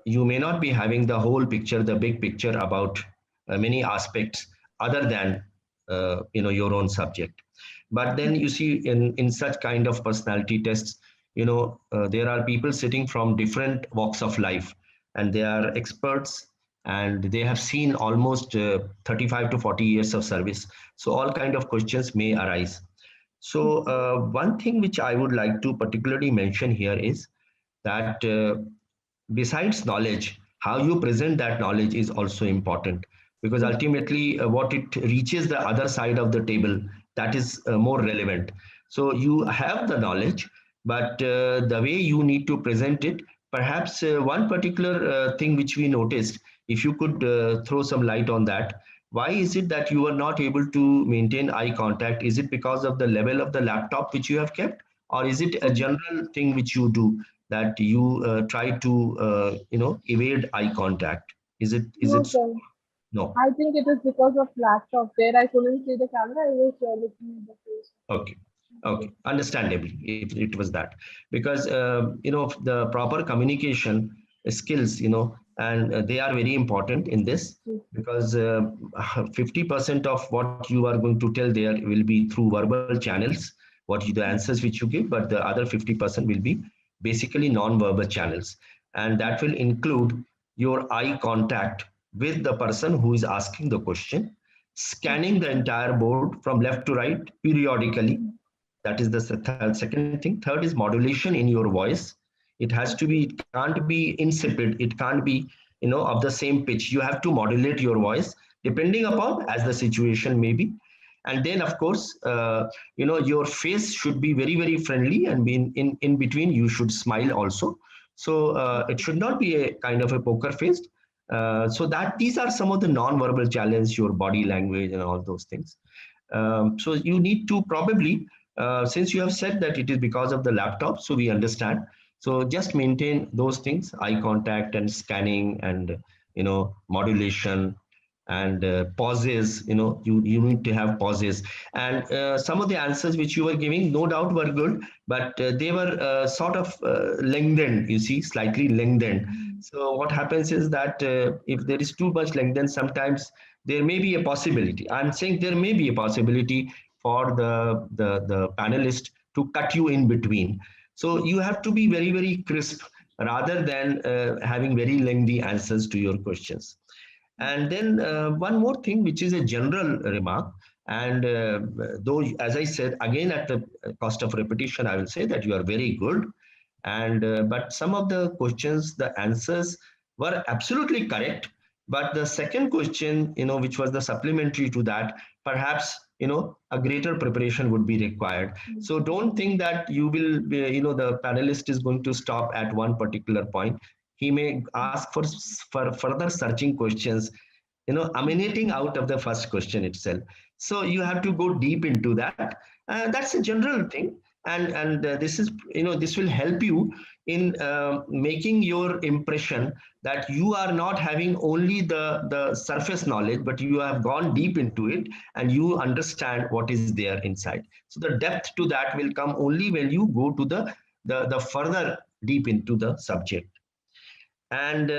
you may not be having the whole picture, the big picture about many aspects other than your own subject. But then you see, in such kind of personality tests, there are people sitting from different walks of life, and they are experts, and they have seen almost 35 to 40 years of service. So all kind of questions may arise. So one thing which I would like to particularly mention here is that besides knowledge, how you present that knowledge is also important, because ultimately what it reaches the other side of the table, that is more relevant. So you have the knowledge, but the way you need to present it, perhaps one particular thing which we noticed, if you could throw some light on that. Why is it that you are not able to maintain eye contact? Is it because of the level of the laptop which you have kept, or is it a general thing which you do, that you try to evade eye contact? Is it No, sir. No? I think it is because of laptop. Where I couldn't see the camera, I was looking at the face. Okay. Okay, understandably, it was that, because the proper communication skills, and they are very important in this, because 50% of what you are going to tell there will be through verbal channels, the answers which you give, but the other 50% will be basically non-verbal channels, and that will include your eye contact with the person who is asking the question, scanning the entire board from left to right periodically. That is the second thing. Third is modulation in your voice. It can't be insipid. It can't be, of the same pitch. You have to modulate your voice depending upon as the situation may be. And then, of course, your face should be very, very friendly, and in between you should smile also. So it should not be a kind of a poker face. So that these are some of the non-verbal challenges, your body language and all those things. So you need to probably, since you have said that it is because of the laptop, so we understand. So just maintain those things, eye contact and scanning and, modulation. and pauses. You need to have pauses. And some of the answers which you were giving, no doubt, were good, but they were sort of lengthened, you see, slightly lengthened. So what happens is that if there is too much length, then sometimes there may be a possibility. I'm saying there may be a possibility for the panelist to cut you in between. So you have to be very, very crisp rather than having very lengthy answers to your questions. And then one more thing, which is a general remark. And though, as I said, again, at the cost of repetition, I will say that you are very good. And but some of the questions, the answers were absolutely correct. But the second question, which was the supplementary to that, perhaps, a greater preparation would be required. So don't think that you will be, the panelist is going to stop at one particular point. He may ask for further searching questions, emanating out of the first question itself. So you have to go deep into that. That's a general thing. And this is, this will help you in making your impression that you are not having only the surface knowledge, but you have gone deep into it and you understand what is there inside. So the depth to that will come only when you go to the further deep into the subject. And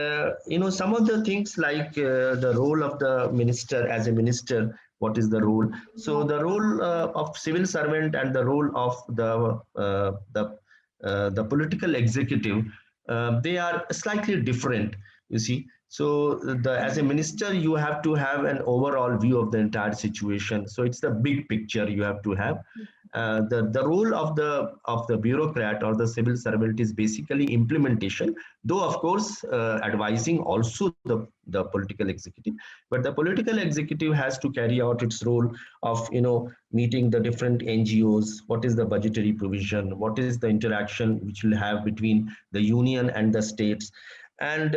some of the things like the role of the minister as a minister, what is the role? So the role of civil servant and the role of the political executive, they are slightly different, you see. So as a minister, you have to have an overall view of the entire situation. So it's the big picture you have to have. The role of the bureaucrat or the civil servant is basically implementation, though of course advising also the political executive. But the political executive has to carry out its role of meeting the different NGOs. What is the budgetary provision? What is the interaction which will have between the union and the states? And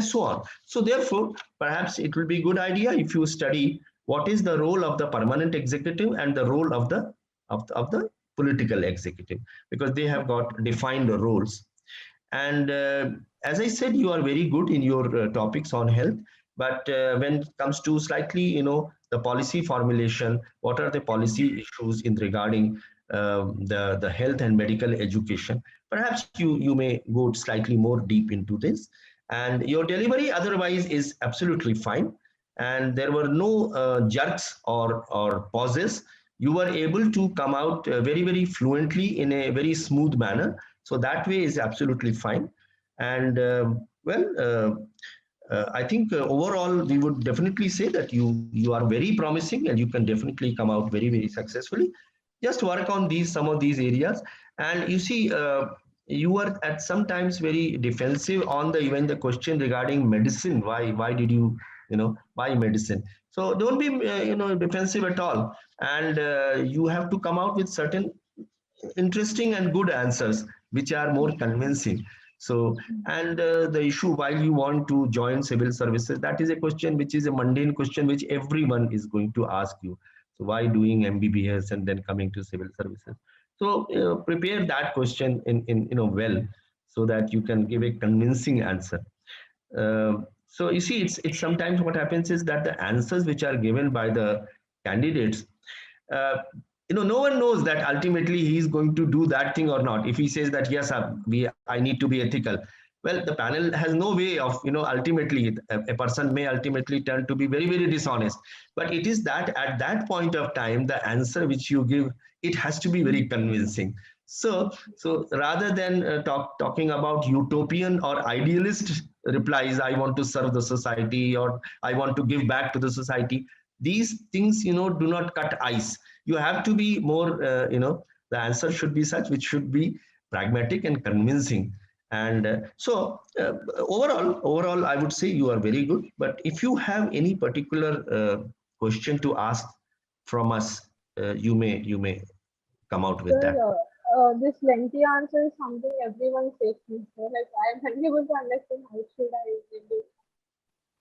so on. So therefore, perhaps it will be a good idea if you study what is the role of the permanent executive and the role of the political executive, because they have got defined roles. And as I said, you are very good in your topics on health, but when it comes to slightly, the policy formulation, what are the policy issues in regarding the health and medical education, perhaps you may go slightly more deep into this. And your delivery otherwise is absolutely fine, and there were no jerks or pauses. You were able to come out very, very fluently in a very smooth manner. So that way is absolutely fine. And I think overall, we would definitely say that you are very promising and you can definitely come out very, very successfully. Just work on some of these areas. And you see, you are at sometimes very defensive on even the question regarding medicine. Why did you, why medicine? So don't be, defensive at all. And you have to come out with certain interesting and good answers, which are more convincing. So, and the issue why you want to join civil services, that is a question which is a mundane question, which everyone is going to ask you. So why doing MBBS and then coming to civil services? So prepare that question in well, so that you can give a convincing answer. So you see, it's sometimes what happens is that the answers which are given by the candidates, no one knows that ultimately he is going to do that thing or not. If he says that, yes, I need to be ethical, well, the panel has no way of, ultimately, a person may ultimately turn to be very, very dishonest. But it is that at that point of time, the answer which you give, it has to be very convincing. So rather than talking about utopian or idealist replies, I want to serve the society or I want to give back to the society, these things, do not cut ice. You have to be more, the answer should be such, which should be pragmatic and convincing. And so overall, I would say you are very good. But if you have any particular question to ask from us, you may come out with that. This lengthy answer is something everyone says. Like, I am unable to understand how should I do.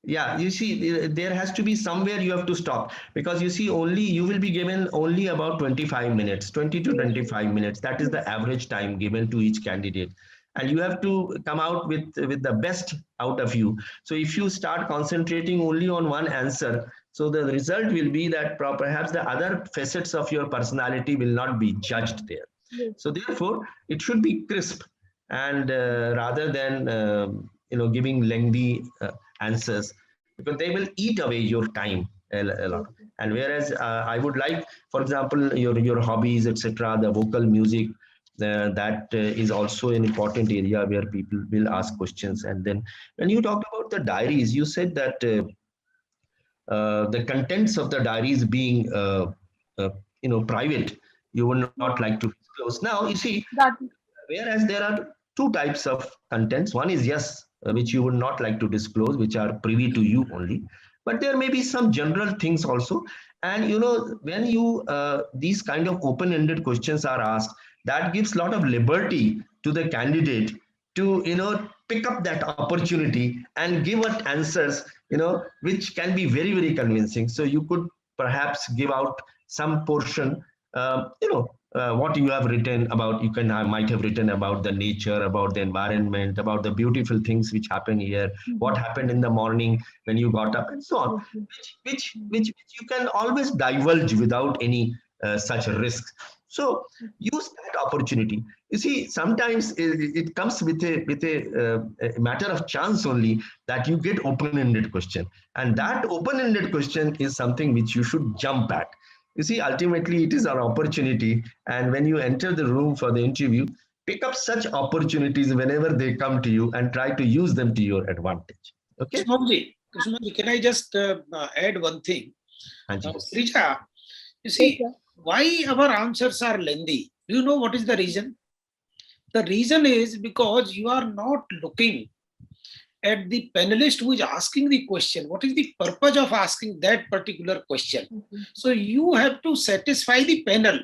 Yeah, you see, there has to be somewhere you have to stop, because you see, you will be given only about 25 minutes, 20 to 25 minutes. That is the average time given to each candidate. and you have to come out with the best out of you. So if you start concentrating only on one answer, so the result will be that perhaps the other facets of your personality will not be judged there. Yes. So therefore, it should be crisp, and rather than giving lengthy answers, because they will eat away your time a lot. And whereas I would like, for example, your hobbies, etc., the vocal music, that is also an important area where people will ask questions. And then when you talked about the diaries, you said that the contents of the diaries being private, you would not like to disclose. Now you see, That whereas there are two types of contents. One is, yes, which you would not like to disclose, which are privy to you only, but there may be some general things also. And when you these kind of open-ended questions are asked, that gives a lot of liberty to the candidate to pick up that opportunity and give out answers which can be very, very convincing. So you could perhaps give out some portion, what you have written about. Might have written about the nature, about the environment, about the beautiful things which happen here, what happened in the morning when you got up, and so on, which you can always divulge without any such risk. So use that opportunity. You see, sometimes it comes with a matter of chance only that you get open-ended question, and that open-ended question is something which you should jump at. You see, ultimately it is an opportunity, and when you enter the room for the interview, pick up such opportunities whenever they come to you and try to use them to your advantage. Okay. Kusumaji, can I just add one thing? Anji. Srija, you see, why our answers are lengthy? Do you know what is the reason? The reason is because you are not looking at the panelist who is asking the question. What is the purpose of asking that particular question? So you have to satisfy the panel.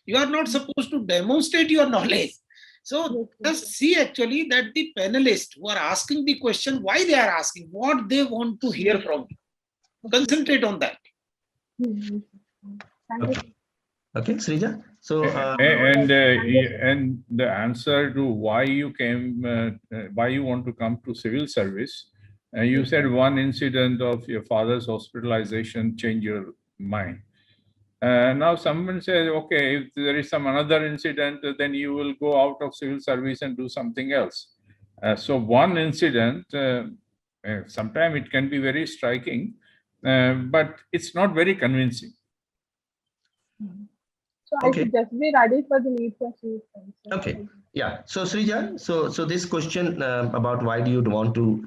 You are not supposed to demonstrate your knowledge. So just see actually that the panelists who are asking the question, why they are asking, what they want to hear from you. Concentrate on that. Okay, Srija. So and the answer to why you came, why you want to come to civil service, you said one incident of your father's hospitalization changed your mind. Now someone says, okay, if there is some another incident, then you will go out of civil service and do something else. So one incident, sometimes it can be very striking, but it's not very convincing. So I should just be ready for the lead question. Okay. Yeah. So Srija, so this question about why do you want to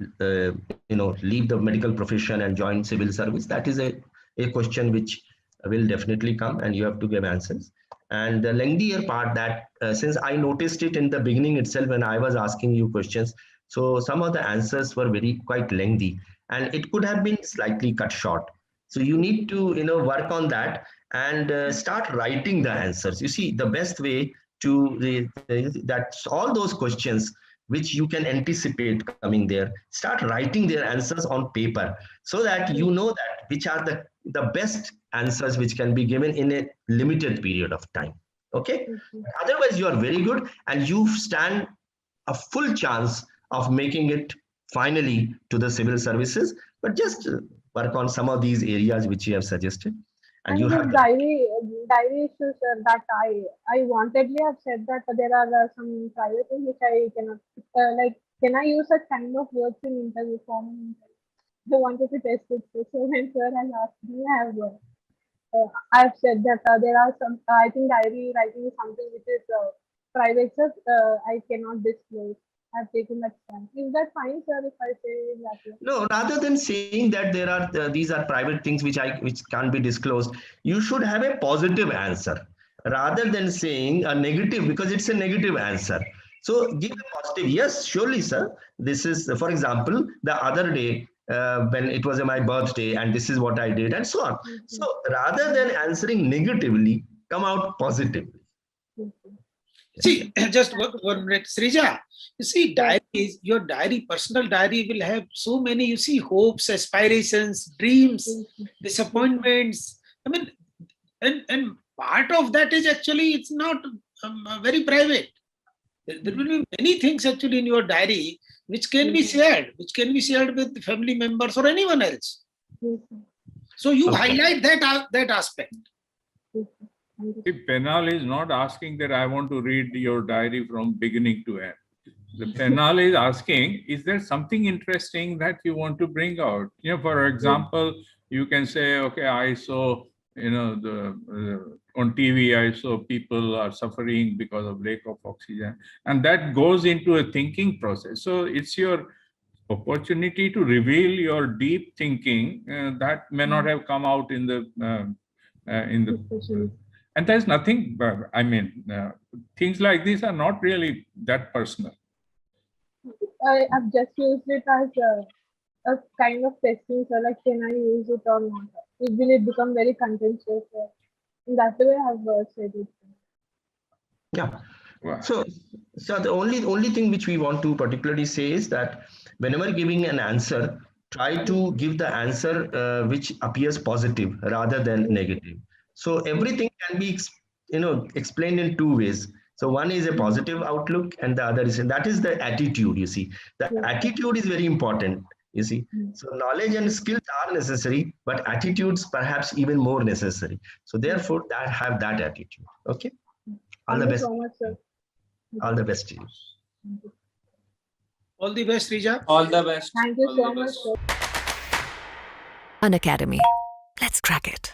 leave the medical profession and join civil service, that is a question which will definitely come, and you have to give answers. And the lengthier part, that since I noticed it in the beginning itself when I was asking you questions, so some of the answers were quite lengthy, and it could have been slightly cut short. So you need to work on that and start writing the answers. You see, the best way to that's all those questions which you can anticipate coming there, start writing their answers on paper, so that you know that which are the best answers which can be given in a limited period of time. Okay. Otherwise you are very good and you stand a full chance of making it finally to the civil services. But just work on some of these areas which you have suggested. And you have diary issues that I wantedly have said that there are some private things which I cannot like. Can I use such kind of words in interview form? I wanted to test it. So when sir has asked me, I have said that there are some. I think diary writing is something which is private. So I cannot disclose. I've taken that stand. Is that fine, sir, if I say that? No, rather than saying that there are these are private things which can't be disclosed, you should have a positive answer rather than saying a negative, because it's a negative answer. So give a positive. Yes, surely, sir. This is, for example, the other day when it was my birthday, and this is what I did, and so on. So rather than answering negatively, come out positively. See, just 1 minute, Srija. You see, diaries, your diary, personal diary will have so many, you see, hopes, aspirations, dreams, disappointments. I mean, and part of that is actually, it's not very private. There will be many things actually in your diary which can be shared, with family members or anyone else. Yes, sir. So you Okay. highlight that aspect. Yes, sir. Thank you. See, Penal is not asking that I want to read your diary from beginning to end. The Penal is asking, is there something interesting that you want to bring out? For example, you can say, okay, I saw, on TV, I saw people are suffering because of lack of oxygen. And that goes into a thinking process. So it's your opportunity to reveal your deep thinking that may not have come out in the Especially. and there's nothing, things like this are not really that personal. I've just used it as a kind of testing, so like, can I use it or not? Will it become very contentious? In that way, I've said it. Yeah. Wow. So the only thing which we want to particularly say is that whenever giving an answer, try to give the answer which appears positive rather than negative. So everything can be explained in two ways. So one is a positive outlook, and the other is, and that is the attitude. You see, the attitude is very important. You see, so knowledge and skills are necessary, but attitudes perhaps even more necessary. So therefore, that have that attitude. Okay. All the Thank you best. so much, sir. All the best to you. All the best, Rija. All the best. Thank you All so the much, best. sir. Unacademy. Let's crack it.